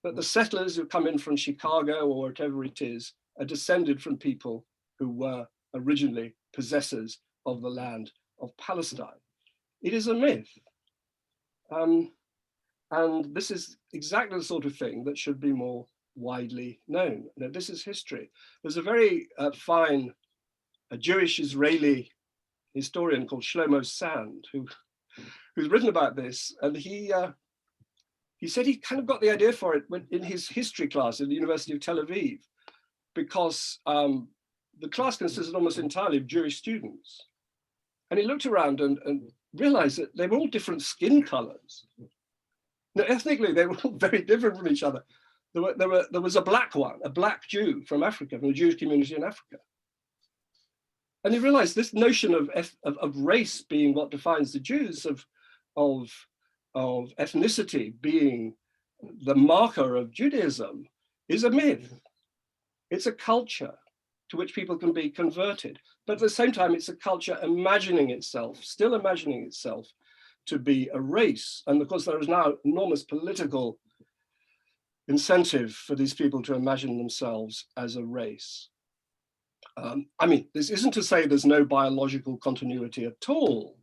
that the settlers who come in from Chicago or whatever it is are descended from people who were originally possessors of the land of Palestine. It is a myth. And this is exactly the sort of thing that should be more widely known. Now, this is history. There's a very fine Jewish Israeli historian called Shlomo Sand who's written about this, and he said he kind of got the idea for it in his history class at the University of Tel Aviv, because the class consisted almost entirely of Jewish students. And he looked around and realized that they were all different skin colors. Now, ethnically, they were all very different from each other. There was a black one, a black Jew from Africa, from the Jewish community in Africa. And he realized this notion of race being what defines the Jews, of ethnicity being the marker of Judaism, is a myth. It's a culture to which people can be converted. But at the same time, it's a culture still imagining itself to be a race. And of course, there is now enormous political incentive for these people to imagine themselves as a race. I mean, this isn't to say there's no biological continuity at all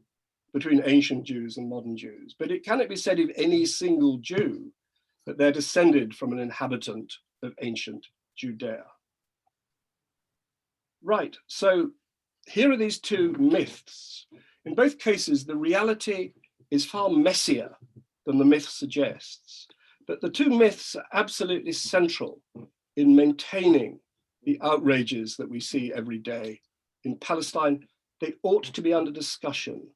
between ancient Jews and modern Jews, but it cannot be said of any single Jew that they're descended from an inhabitant of ancient Judea. Right, so here are these two myths. In both cases, the reality is far messier than the myth suggests, but the two myths are absolutely central in maintaining the outrages that we see every day in Palestine. They ought to be under discussion.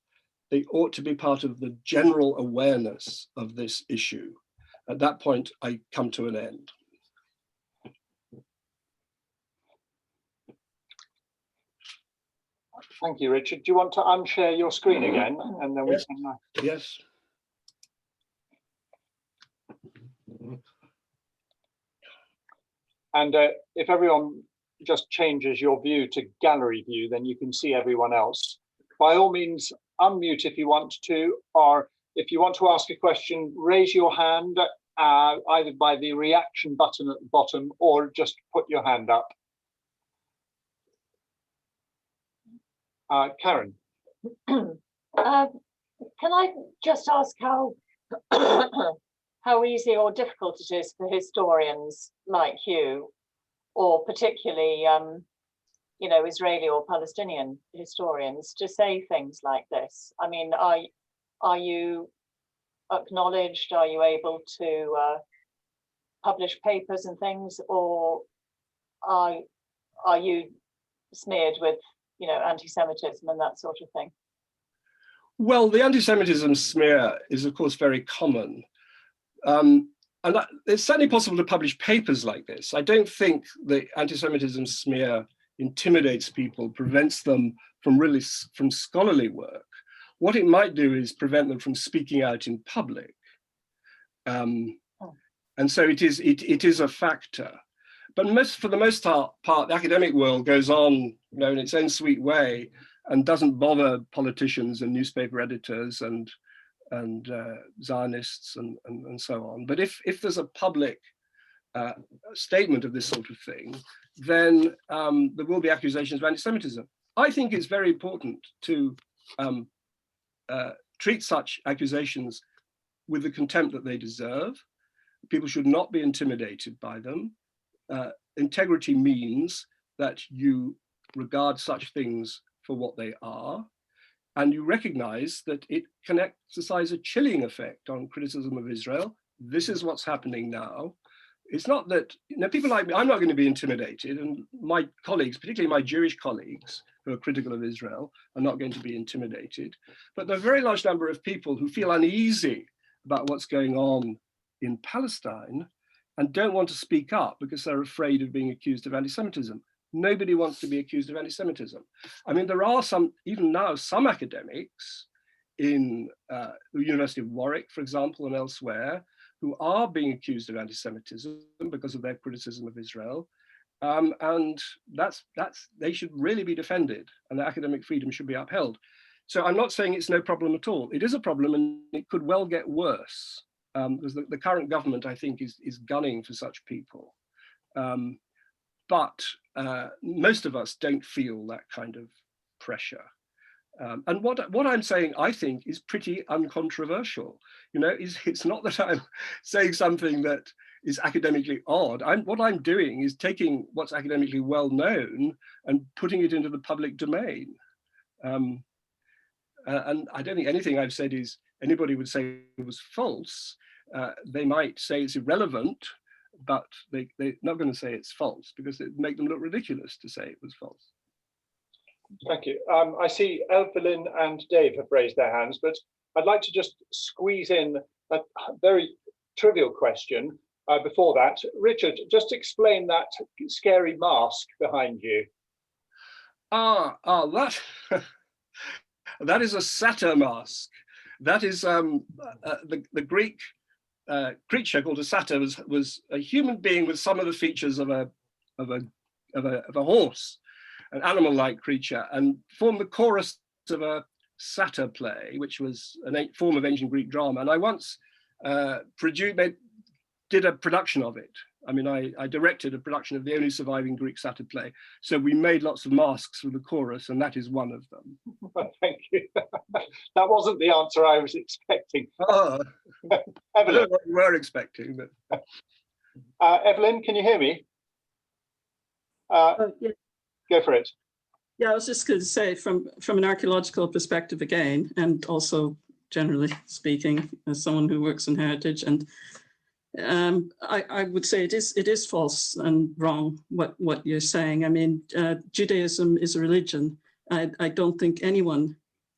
They ought to be part of the general awareness of this issue. At that point, I come to an end. Thank you, Richard. Do you want to unshare your screen again, and then we Yes. can? Yes. And if everyone just changes your view to gallery view, then you can see everyone else. By all means, unmute if you want to, or if you want to ask a question, raise your hand either by the reaction button at the bottom or just put your hand up. Karen. Can I just ask how how easy or difficult it is for historians like you, or particularly you know, Israeli or Palestinian historians, to say things like this? I mean, are you acknowledged? Are you able to publish papers and things, or are you smeared with, you know, anti-Semitism and that sort of thing? Well, the anti-Semitism smear is, of course, very common. And it's certainly possible to publish papers like this. I don't think the anti-Semitism smear intimidates people, prevents them from scholarly work. What it might do is prevent them from speaking out in public. And so it is a factor. But for the most part, the academic world goes on, you know, in its own sweet way and doesn't bother politicians and newspaper editors and Zionists and so on. But if there's a public statement of this sort of thing, then there will be accusations of anti-Semitism. I think it's very important to treat such accusations with the contempt that they deserve. People should not be intimidated by them. Integrity means that you regard such things for what they are, and you recognize that it can exercise a chilling effect on criticism of Israel. This is what's happening now. It's not that, you know, people like me, I'm not going to be intimidated, and my colleagues, particularly my Jewish colleagues who are critical of Israel, are not going to be intimidated. But there are a very large number of people who feel uneasy about what's going on in Palestine and don't want to speak up because they're afraid of being accused of anti-Semitism. Nobody wants to be accused of anti-Semitism. I mean, there are even now, some academics in the University of Warwick, for example, and elsewhere, who are being accused of anti-Semitism because of their criticism of Israel. And they should really be defended, and their academic freedom should be upheld. So I'm not saying it's no problem at all. It is a problem, and it could well get worse, because the current government, I think, is gunning for such people. But most of us don't feel that kind of pressure. And what I'm saying, I think, is pretty uncontroversial. You know, it's not that I'm saying something that is academically odd. What I'm doing is taking what's academically well known and putting it into the public domain. And I don't think anything I've said is anybody would say it was false. They might say it's irrelevant, but they're not going to say it's false because it'd make them look ridiculous to say it was false. Thank you. I see Evelyn and Dave have raised their hands, but I'd like to just squeeze in a very trivial question before that. Richard, just explain that scary mask behind you. That that is a satyr mask. That is the Greek creature called a satyr was a human being with some of the features of a horse, an animal-like creature, and formed the chorus of a satyr play, which was a form of ancient Greek drama. And I once did a production of it. I mean, I directed a production of the only surviving Greek satyr play. So we made lots of masks for the chorus, and that is one of them. Thank you. That wasn't the answer I was expecting. Oh, Evelyn. I don't know what you were expecting, but Evelyn, can you hear me? Yeah. Go for it. Yeah, I was just going to say, from an archaeological perspective again, and also generally speaking, as someone who works in heritage, and I would say it is false and wrong what you're saying. I mean, Judaism is a religion. I don't think anyone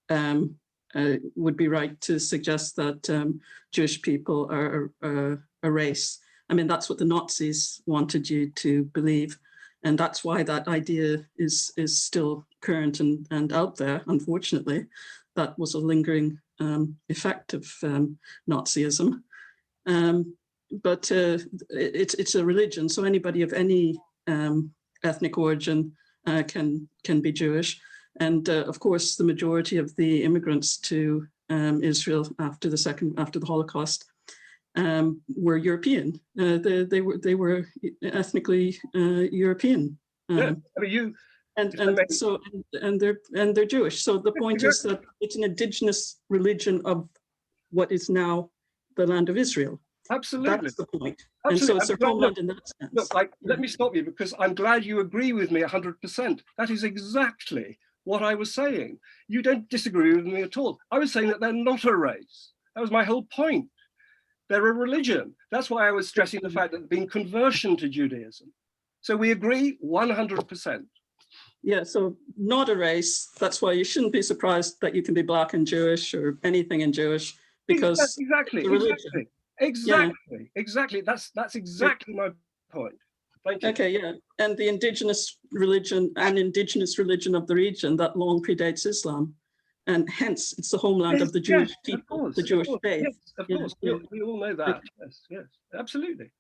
would be right to suggest that Jewish people are a race. I mean, that's what the Nazis wanted you to believe. And that's why that idea is still current and out there, unfortunately. That was a lingering effect of Nazism. But it's a religion, so anybody of any ethnic origin can be Jewish. And of course, the majority of the immigrants to Israel after the Holocaust were European. They were ethnically European. Yeah, I mean, they're Jewish. So the point is that it's an indigenous religion of what is now the land of Israel. Absolutely. That's the point. Absolutely. And so it's their homeland in that sense. Look, let me stop you, because I'm glad you agree with me 100%. That is exactly what I was saying. You don't disagree with me at all. I was saying that they're not a race. That was my whole point. They're a religion. That's why I was stressing the fact that there's been conversion to Judaism. So we agree 100%. Yeah, so not a race. That's why you shouldn't be surprised that you can be Black and Jewish or anything in Jewish, because exactly. That's exactly my point. Thank you. Okay, yeah, and the indigenous religion of the region that long predates Islam, and hence it's the homeland of the Jewish people, the Jewish faith. Yes, of course. We all know that. Yes, absolutely.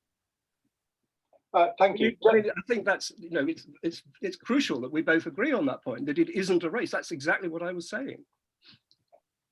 Thank you. I mean, I think that's, it's crucial that we both agree on that point, that it isn't a race. That's exactly what I was saying.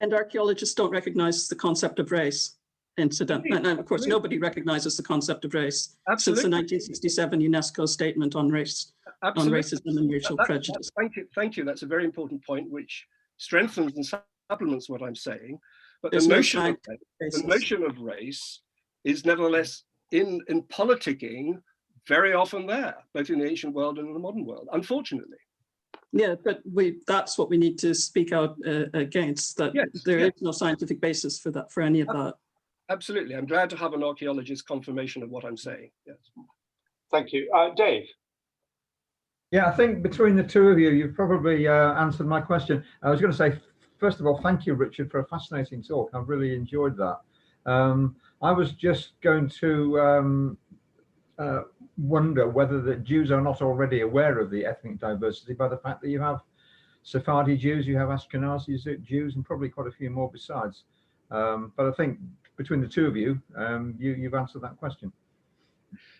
And archaeologists don't recognize the concept of race. Incident, and of course, nobody recognizes the concept of race since the 1967 UNESCO statement on race, on racism and racial prejudice. Thank you. That's a very important point, which strengthens and supplements what I'm saying. But There's the notion of race is nevertheless in politicking very often there, both in the ancient world and in the modern world, unfortunately. Yeah, but that's what we need to speak out against, that there is no scientific basis for that, for any of that. Absolutely. I'm glad to have an archaeologist's confirmation of what I'm saying. Yes. Thank you. Dave? Yeah, I think between the two of you, you've probably answered my question. I was going to say, first of all, thank you, Richard, for a fascinating talk. I've really enjoyed that. I was just going to wonder whether the Jews are not already aware of the ethnic diversity by the fact that you have Sephardi Jews, you have Ashkenazi Jews, and probably quite a few more besides. But I think between the two of you, you've answered that question.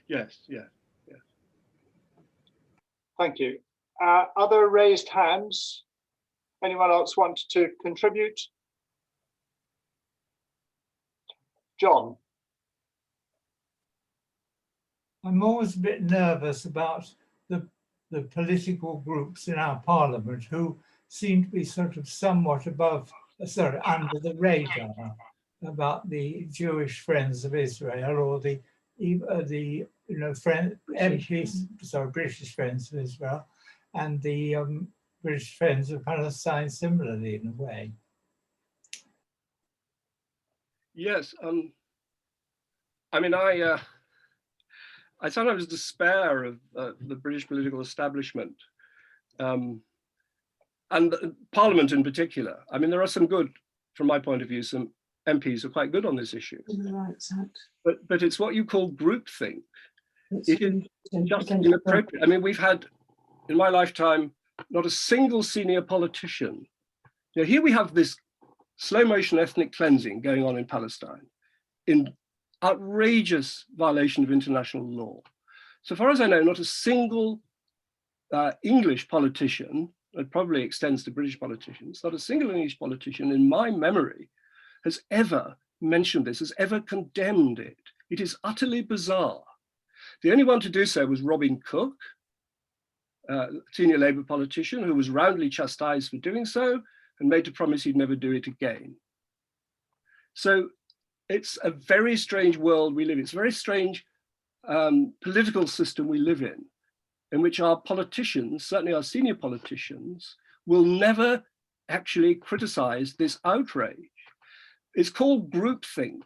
Yes. Thank you. Other raised hands? Anyone else want to contribute? John? I'm always a bit nervous about the political groups in our parliament who seem to be sort of somewhat above, under the radar about the Jewish Friends of Israel, or the British Friends of Israel, and the British Friends of Palestine similarly in a way. Yes. I mean, I sometimes despair of the British political establishment, and Parliament in particular. I mean, there are some good, from my point of view, some MPs are quite good on this issue. But it's what you call groupthink. It is just inappropriate. I mean, we've had, in my lifetime, not a single senior politician. Here we have this slow motion ethnic cleansing going on in Palestine, in outrageous violation of international law. So far as I know, not a single English politician, it probably extends to British politicians, not a single English politician in my memory has ever mentioned this, has ever condemned it. It is utterly bizarre. The only one to do so was Robin Cook, senior Labour politician, who was roundly chastised for doing so and made to promise he'd never do it again. So it's a very strange world we live in. It's a very strange political system we live in which our politicians, certainly our senior politicians, will never actually criticize this outrage. It's called groupthink.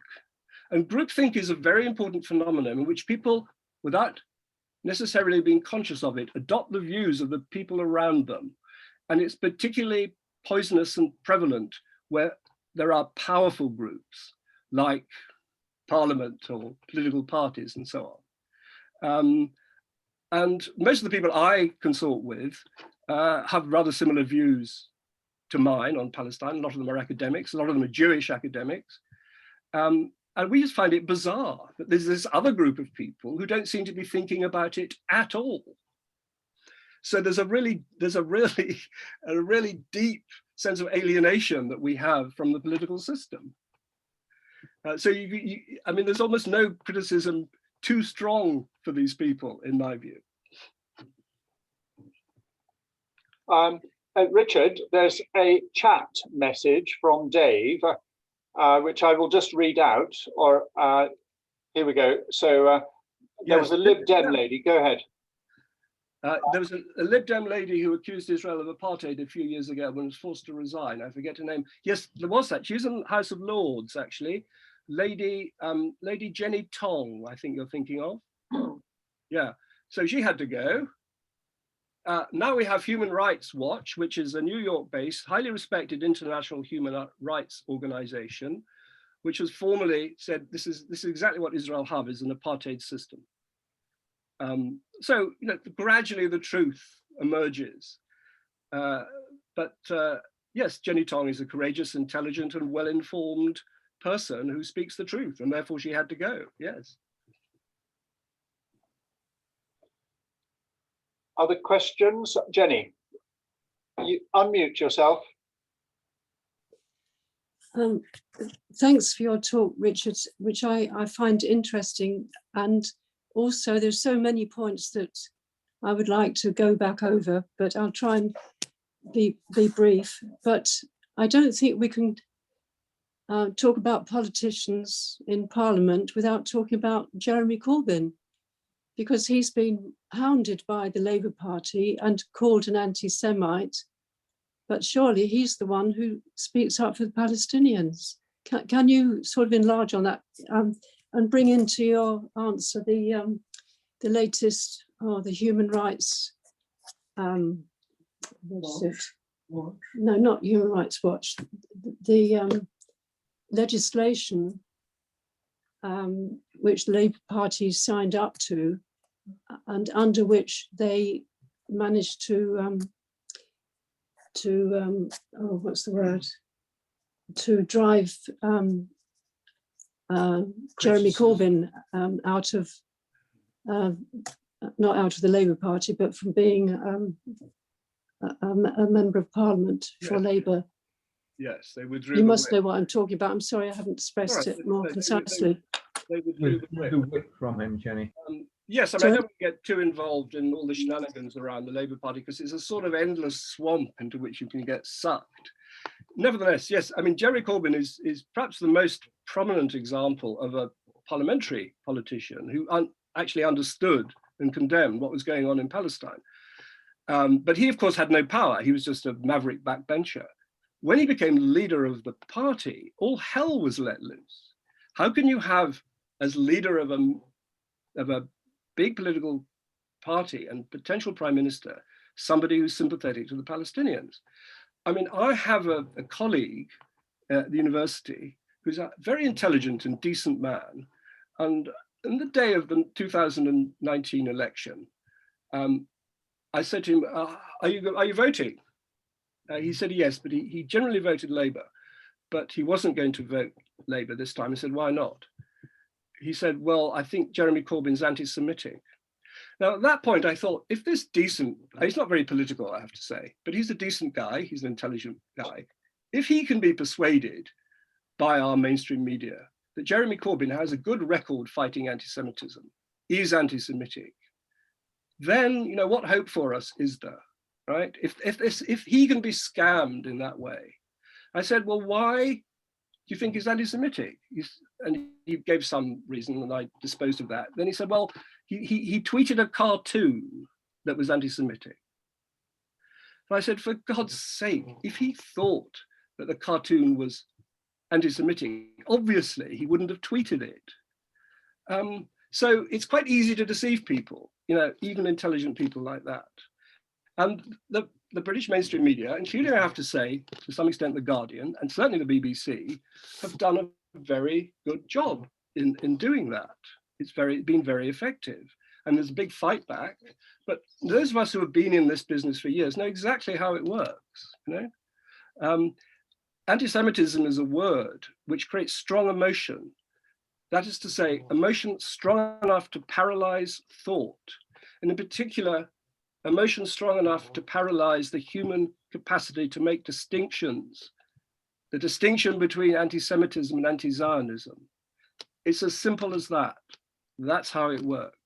And groupthink is a very important phenomenon in which people, without necessarily being conscious of it, adopt the views of the people around them. And it's particularly poisonous and prevalent where there are powerful groups like Parliament or political parties and so on. And most of the people I consort with have rather similar views to mine on Palestine. A lot of them are academics, a lot of them are Jewish academics. And we just find it bizarre that there's this other group of people who don't seem to be thinking about it at all. So there's a really deep sense of alienation that we have from the political system. So I mean, there's almost no criticism too strong for these people, in my view. Richard, there's a chat message from Dave, which I will just read out. Or here we go. So there was a Lib Dem lady. Go ahead. There was a Lib Dem lady who accused Israel of apartheid a few years ago and was forced to resign. I forget her name. Yes, there was that. She was in the House of Lords, actually. Lady Jenny Tong, I think you're thinking of. Yeah, so she had to go. Now we have Human Rights Watch, which is a New York-based, highly respected international human rights organization, which has formally said this is exactly what Israel have, is an apartheid system. So gradually the truth emerges. But yes, Jenny Tong is a courageous, intelligent, and well-informed person who speaks the truth, and therefore she had to go. Yes. Other questions? Jenny, you unmute yourself. Thanks for your talk, Richard, which I find interesting. And also there's so many points that I would like to go back over, but I'll try and be brief. But I don't think we can talk about politicians in Parliament without talking about Jeremy Corbyn, because he's been hounded by the Labour Party and called an anti-Semite, but surely he's the one who speaks up for the Palestinians. Can you sort of enlarge on that and bring into your answer the latest, the Human Rights, what's it? No, not Human Rights Watch, the legislation which the Labour Party signed up to, and under which they managed to what's the word? To drive Jeremy Corbyn out of, not out of the Labour Party, but from being a member of Parliament for Labour. Yes, they withdrew. You must know what I'm talking about. I'm sorry I haven't expressed it more concisely. They withdrew The whip from him, Jenny. Yes, I mean, I don't want to get too involved in all the shenanigans around the Labour Party because it's a sort of endless swamp into which you can get sucked. Nevertheless, yes, I mean, Jeremy Corbyn is perhaps the most prominent example of a parliamentary politician who actually understood and condemned what was going on in Palestine. But he, of course, had no power. He was just a maverick backbencher. When he became leader of the party, all hell was let loose. How can you have, as leader of a big political party and potential prime minister, somebody who's sympathetic to the Palestinians? I mean, I have a colleague at the university who's a very intelligent and decent man. And on the day of the 2019 election, I said to him, are you voting? He said yes, but he generally voted Labour, but he wasn't going to vote Labour this time. I said, why not? He said, well, I think Jeremy Corbyn's anti-Semitic. Now, at that point, I thought, if this decent, he's not very political, I have to say, but he's a decent guy, he's an intelligent guy. If he can be persuaded by our mainstream media that Jeremy Corbyn has a good record fighting anti-Semitism, is anti-Semitic, then, you know, what hope for us is there, right? If he can be scammed in that way. I said, well, why do you think he's anti-Semitic? And he gave some reason and I disposed of that. Then he said, well, he tweeted a cartoon that was anti-Semitic. And I said, for God's sake, if he thought that the cartoon was anti-Semitic, obviously he wouldn't have tweeted it. So it's quite easy to deceive people, you know, even intelligent people like that. And the British mainstream media, including, I have to say, to some extent, The Guardian, and certainly the BBC, have done a very good job in doing that. It's been very effective. and there's a big fight back. But those of us who have been in this business for years know exactly how it works. You know, anti-Semitism is a word which creates strong emotion. That is to say, emotion strong enough to paralyze thought, and in particular, emotion strong enough to paralyze the human capacity to make distinctions. The distinction between anti-Semitism and anti-Zionism. It's as simple as that. That's how it works.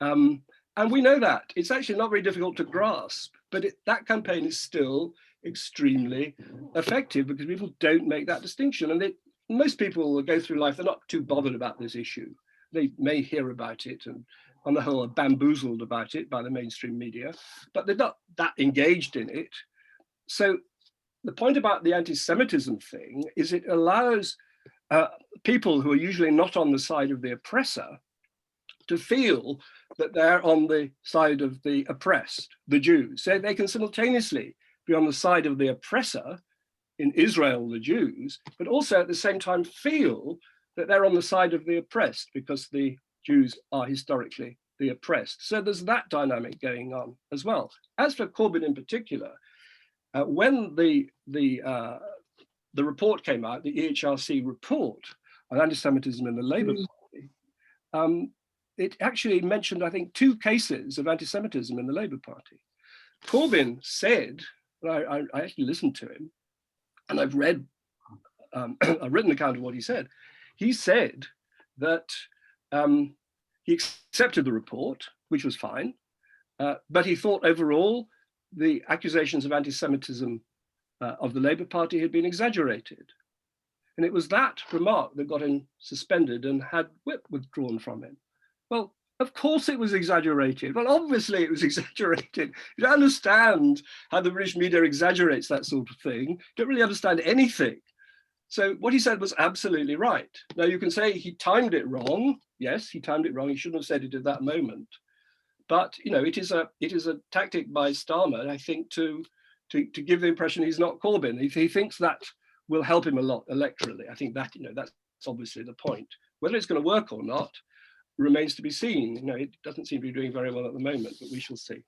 And we know that. It's actually not very difficult to grasp, but that campaign is still extremely effective because people don't make that distinction. And most people will go through life, they're not too bothered about this issue. They may hear about it and on the whole are bamboozled about it by the mainstream media, but they're not that engaged in it. So the point about the anti-Semitism thing is it allows people who are usually not on the side of the oppressor to feel that they're on the side of the oppressed, the Jews. So they can simultaneously be on the side of the oppressor, in Israel, the Jews, but also at the same time feel that they're on the side of the oppressed because the Jews are historically the oppressed. So there's that dynamic going on as well. As for Corbyn in particular, when the report came out, the EHRC report on anti-Semitism in the Labour Party, it actually mentioned, I think, 2 cases of anti-Semitism in the Labour Party. Corbyn said, I actually listened to him, and I've read a written account of what he said. He said that he accepted the report, which was fine, but he thought overall the accusations of anti-Semitism of the Labour Party had been exaggerated. And it was that remark that got him suspended and had whip withdrawn from him. Well, of course it was exaggerated. Well, obviously it was exaggerated. You don't understand how the British media exaggerates that sort of thing. You don't really understand anything. So what he said was absolutely right. Now you can say he timed it wrong. Yes, he timed it wrong. He shouldn't have said it at that moment. But you know, it is a tactic by Starmer, I think, to give the impression he's not Corbyn. He thinks that will help him a lot electorally. I think that, you know, that's obviously the point. Whether it's going to work or not remains to be seen. You know, it doesn't seem to be doing very well at the moment, but we shall see.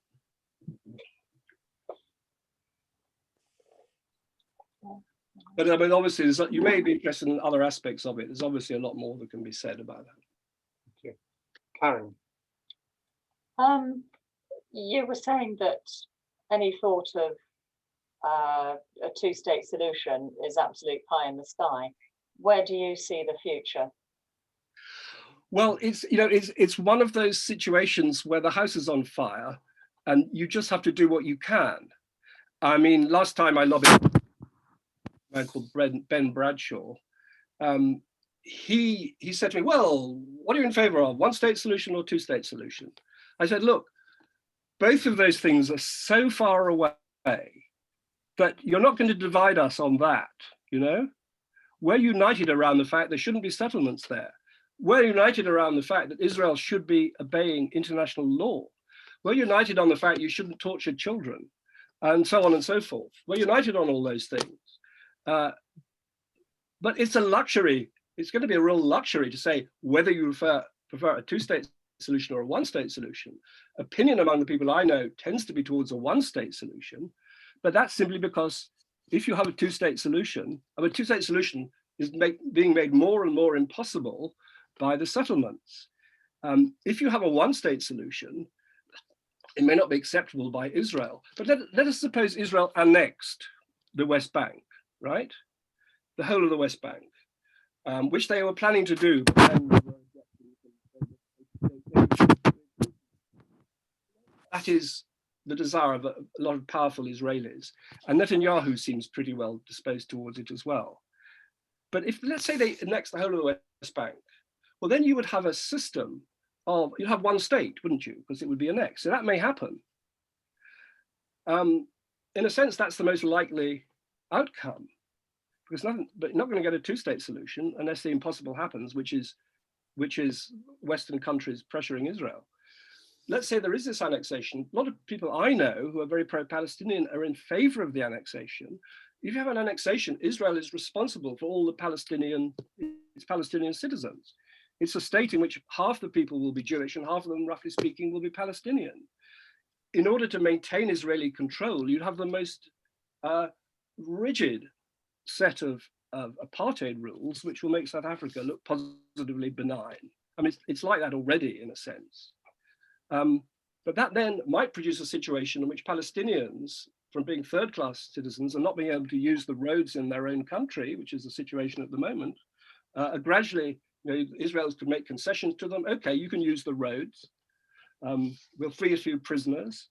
But I mean, obviously, you may be interested in other aspects of it. There's obviously a lot more that can be said about that. Thank you. Karen. You were saying that any thought of a 2-state solution is absolute pie in the sky. Where do you see the future? Well, it's one of those situations where the house is on fire and you just have to do what you can. I mean, last time I lobbied a man called Ben Bradshaw. He said to me, well, what are you in favor of? 1-state solution or 2-state solution? I said, look, both of those things are so far away that you're not going to divide us on that, you know? We're united around the fact there shouldn't be settlements there. We're united around the fact that Israel should be obeying international law. We're united on the fact you shouldn't torture children, and so on and so forth. We're united on all those things. But it's a luxury. It's going to be a real luxury to say whether you prefer a 2-state solution or a 1-state solution. Opinion among the people I know tends to be towards a 1-state solution, but that's simply because if you have a 2-state solution, a 2-state solution is being made more and more impossible by the settlements. If you have a 1-state solution, it may not be acceptable by Israel, but let us suppose Israel annexed the West Bank, right? The whole of the West Bank, which they were planning to do. That is the desire of a lot of powerful Israelis, and Netanyahu seems pretty well disposed towards it as well. But if, let's say, they annex the whole of the West Bank, well, then you would have a system of, you'd have 1 state, wouldn't you? Because it would be annexed. So that may happen. In a sense, that's the most likely outcome, because but you're not going to get a 2-state solution unless the impossible happens, which is Western countries pressuring Israel. Let's say there is this annexation. A lot of people I know who are very pro-Palestinian are in favor of the annexation. If you have an annexation, Israel is responsible for all its Palestinian citizens. it's a state in which half the people will be Jewish and half of them, roughly speaking, will be Palestinian. In order to maintain Israeli control, you'd have the most rigid set of apartheid rules, which will make South Africa look positively benign. I mean, it's like that already in a sense. But that then might produce a situation in which Palestinians, from being third-class citizens and not being able to use the roads in their own country, which is the situation at the moment, gradually, Israel could make concessions to them. Okay, you can use the roads. We'll free a few prisoners.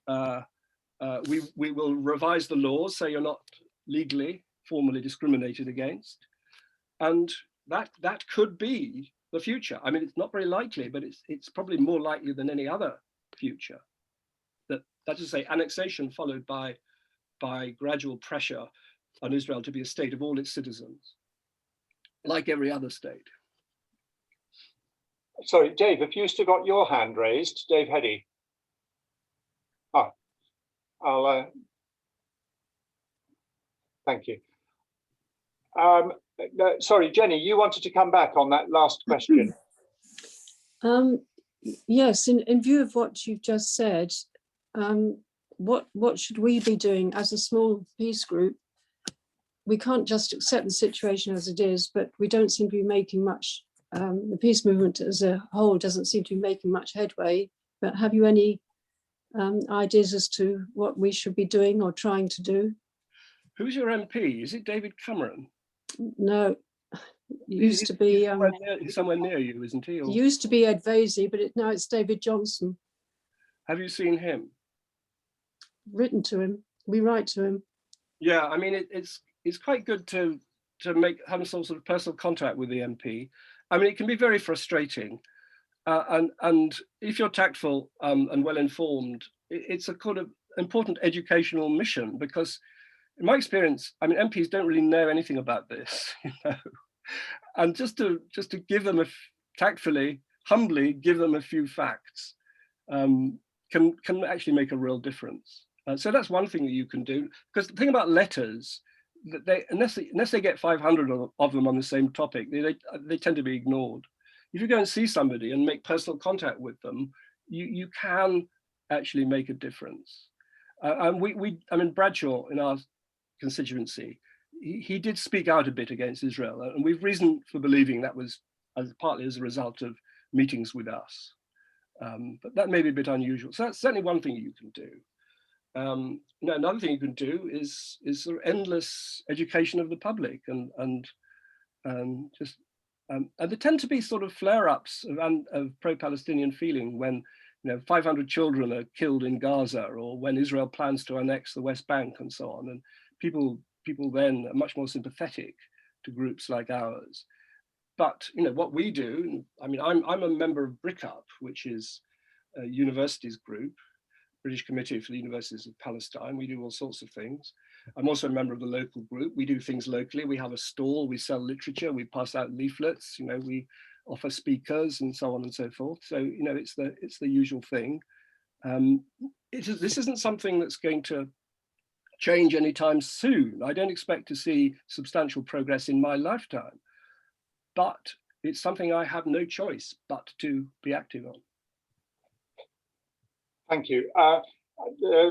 We will revise the laws so you're not legally, formally discriminated against. And that could be the future. I mean, it's not very likely, but it's probably more likely than any other future. That is to say, annexation followed by gradual pressure on Israel to be a state of all its citizens, like every other state. Sorry, Dave, have you still got your hand raised? Dave Heddy. I'll thank you. No, sorry, Jenny, you wanted to come back on that last question. Yes, in view of what you've just said, what should we be doing as a small peace group? We can't just accept the situation as it is, but we don't seem to be making much. The peace movement as a whole doesn't seem to be making much headway. But have you any ideas as to what we should be doing or trying to do? Who's your MP? Is it David Cameron? No, used to be somewhere near you, isn't he? Or used to be Ed Vasey, but now it's David Johnson. have you seen him? Written to him, we write to him. Yeah, I mean it's quite good to have some sort of personal contact with the MP. I mean, it can be very frustrating, and if you're tactful and well informed, it's a kind of important educational mission, because in my experience, I mean, MPs don't really know anything about this, and just to give them tactfully, humbly give them a few facts can actually make a real difference. So that's one thing that you can do, because the thing about letters, that unless they get 500 of them on the same topic, they tend to be ignored. If you go and see somebody and make personal contact with them, you can actually make a difference. And I mean, Bradshaw in our constituency, he did speak out a bit against Israel, and we've reason for believing that was partly as a result of meetings with us. But that may be a bit unusual. So that's certainly one thing you can do. Another thing you can do is sort of endless education of the public, and there tend to be sort of flare-ups of pro-Palestinian feeling when 500 children are killed in Gaza, or when Israel plans to annex the West Bank and so on, and people then are much more sympathetic to groups like ours. But what we do, I mean, I'm a member of BRICUP, which is a universities group, British Committee for the Universities of Palestine. We do all sorts of things. I'm also a member of the local group. We do things locally. We have a stall, we sell literature, we pass out leaflets, we offer speakers and so on and so forth. So, it's the usual thing. This isn't something that's going to change anytime soon. I don't expect to see substantial progress in my lifetime, but it's something I have no choice but to be active on. Thank you.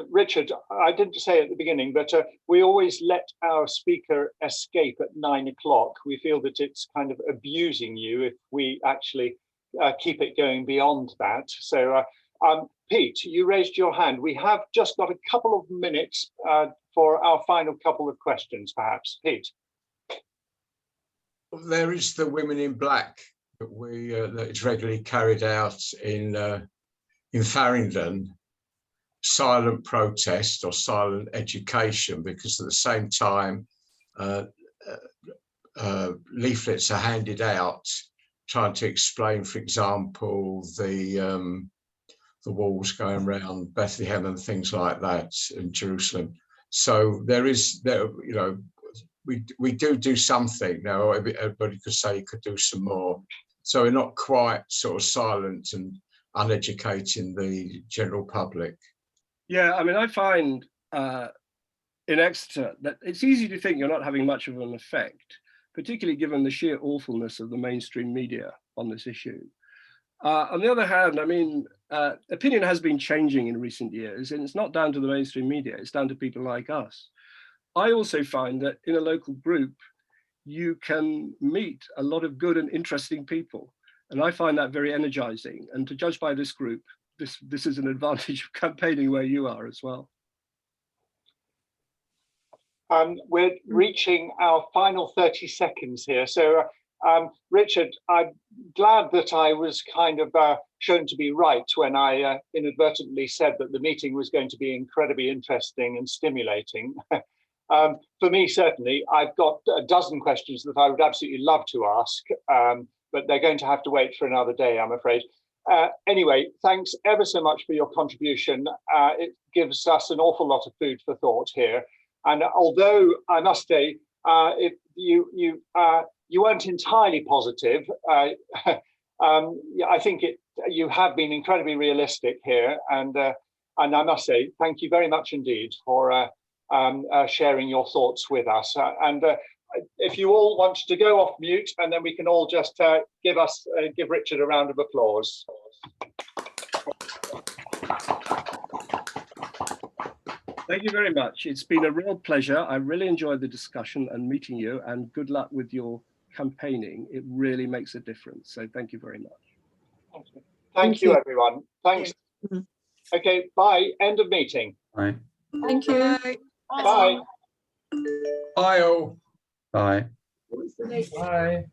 Richard, I didn't say at the beginning, but we always let our speaker escape at 9 o'clock. We feel that it's kind of abusing you if we actually keep it going beyond that. So, Pete, you raised your hand. We have just got a couple of minutes for our final couple of questions, perhaps. Pete. There is the Women in Black that is regularly carried out in Faringdon, silent protest or silent education, because at the same time leaflets are handed out trying to explain, for example, the walls going around Bethlehem and things like that in Jerusalem. So we do something now. Everybody could say you could do some more. So we're not quite sort of silent and uneducating the general public. Yeah, I mean, I find in Exeter that it's easy to think you're not having much of an effect, particularly given the sheer awfulness of the mainstream media. on this issue. On the other hand, I mean, opinion has been changing in recent years, and it's not down to the mainstream media, it's down to people like us. I also find that in a local group, you can meet a lot of good and interesting people. And I find that very energizing. And to judge by this group, this is an advantage of campaigning where you are as well. We're reaching our final 30 seconds here. So, Richard, I'm glad that I was kind of shown to be right when I inadvertently said that the meeting was going to be incredibly interesting and stimulating. For me, certainly, I've got a dozen questions that I would absolutely love to ask, but they're going to have to wait for another day, I'm afraid. Anyway, thanks ever so much for your contribution. It gives us an awful lot of food for thought here. And although I must say, if you weren't entirely positive, I think you have been incredibly realistic here. And I must say, thank you very much indeed for sharing your thoughts with us. If you all want to go off mute, and then we can all just give Richard a round of applause. Thank you very much. It's been a real pleasure. I really enjoyed the discussion and meeting you, and good luck with your campaigning. It really makes a difference. So thank you very much. Thank you, everyone. Thanks. Okay, bye. End of meeting. Bye. Thank you. Bye. Bye. Bye all. Bye. Bye.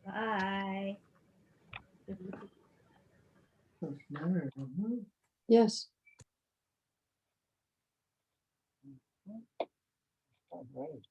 Bye. Yes. Oh, great.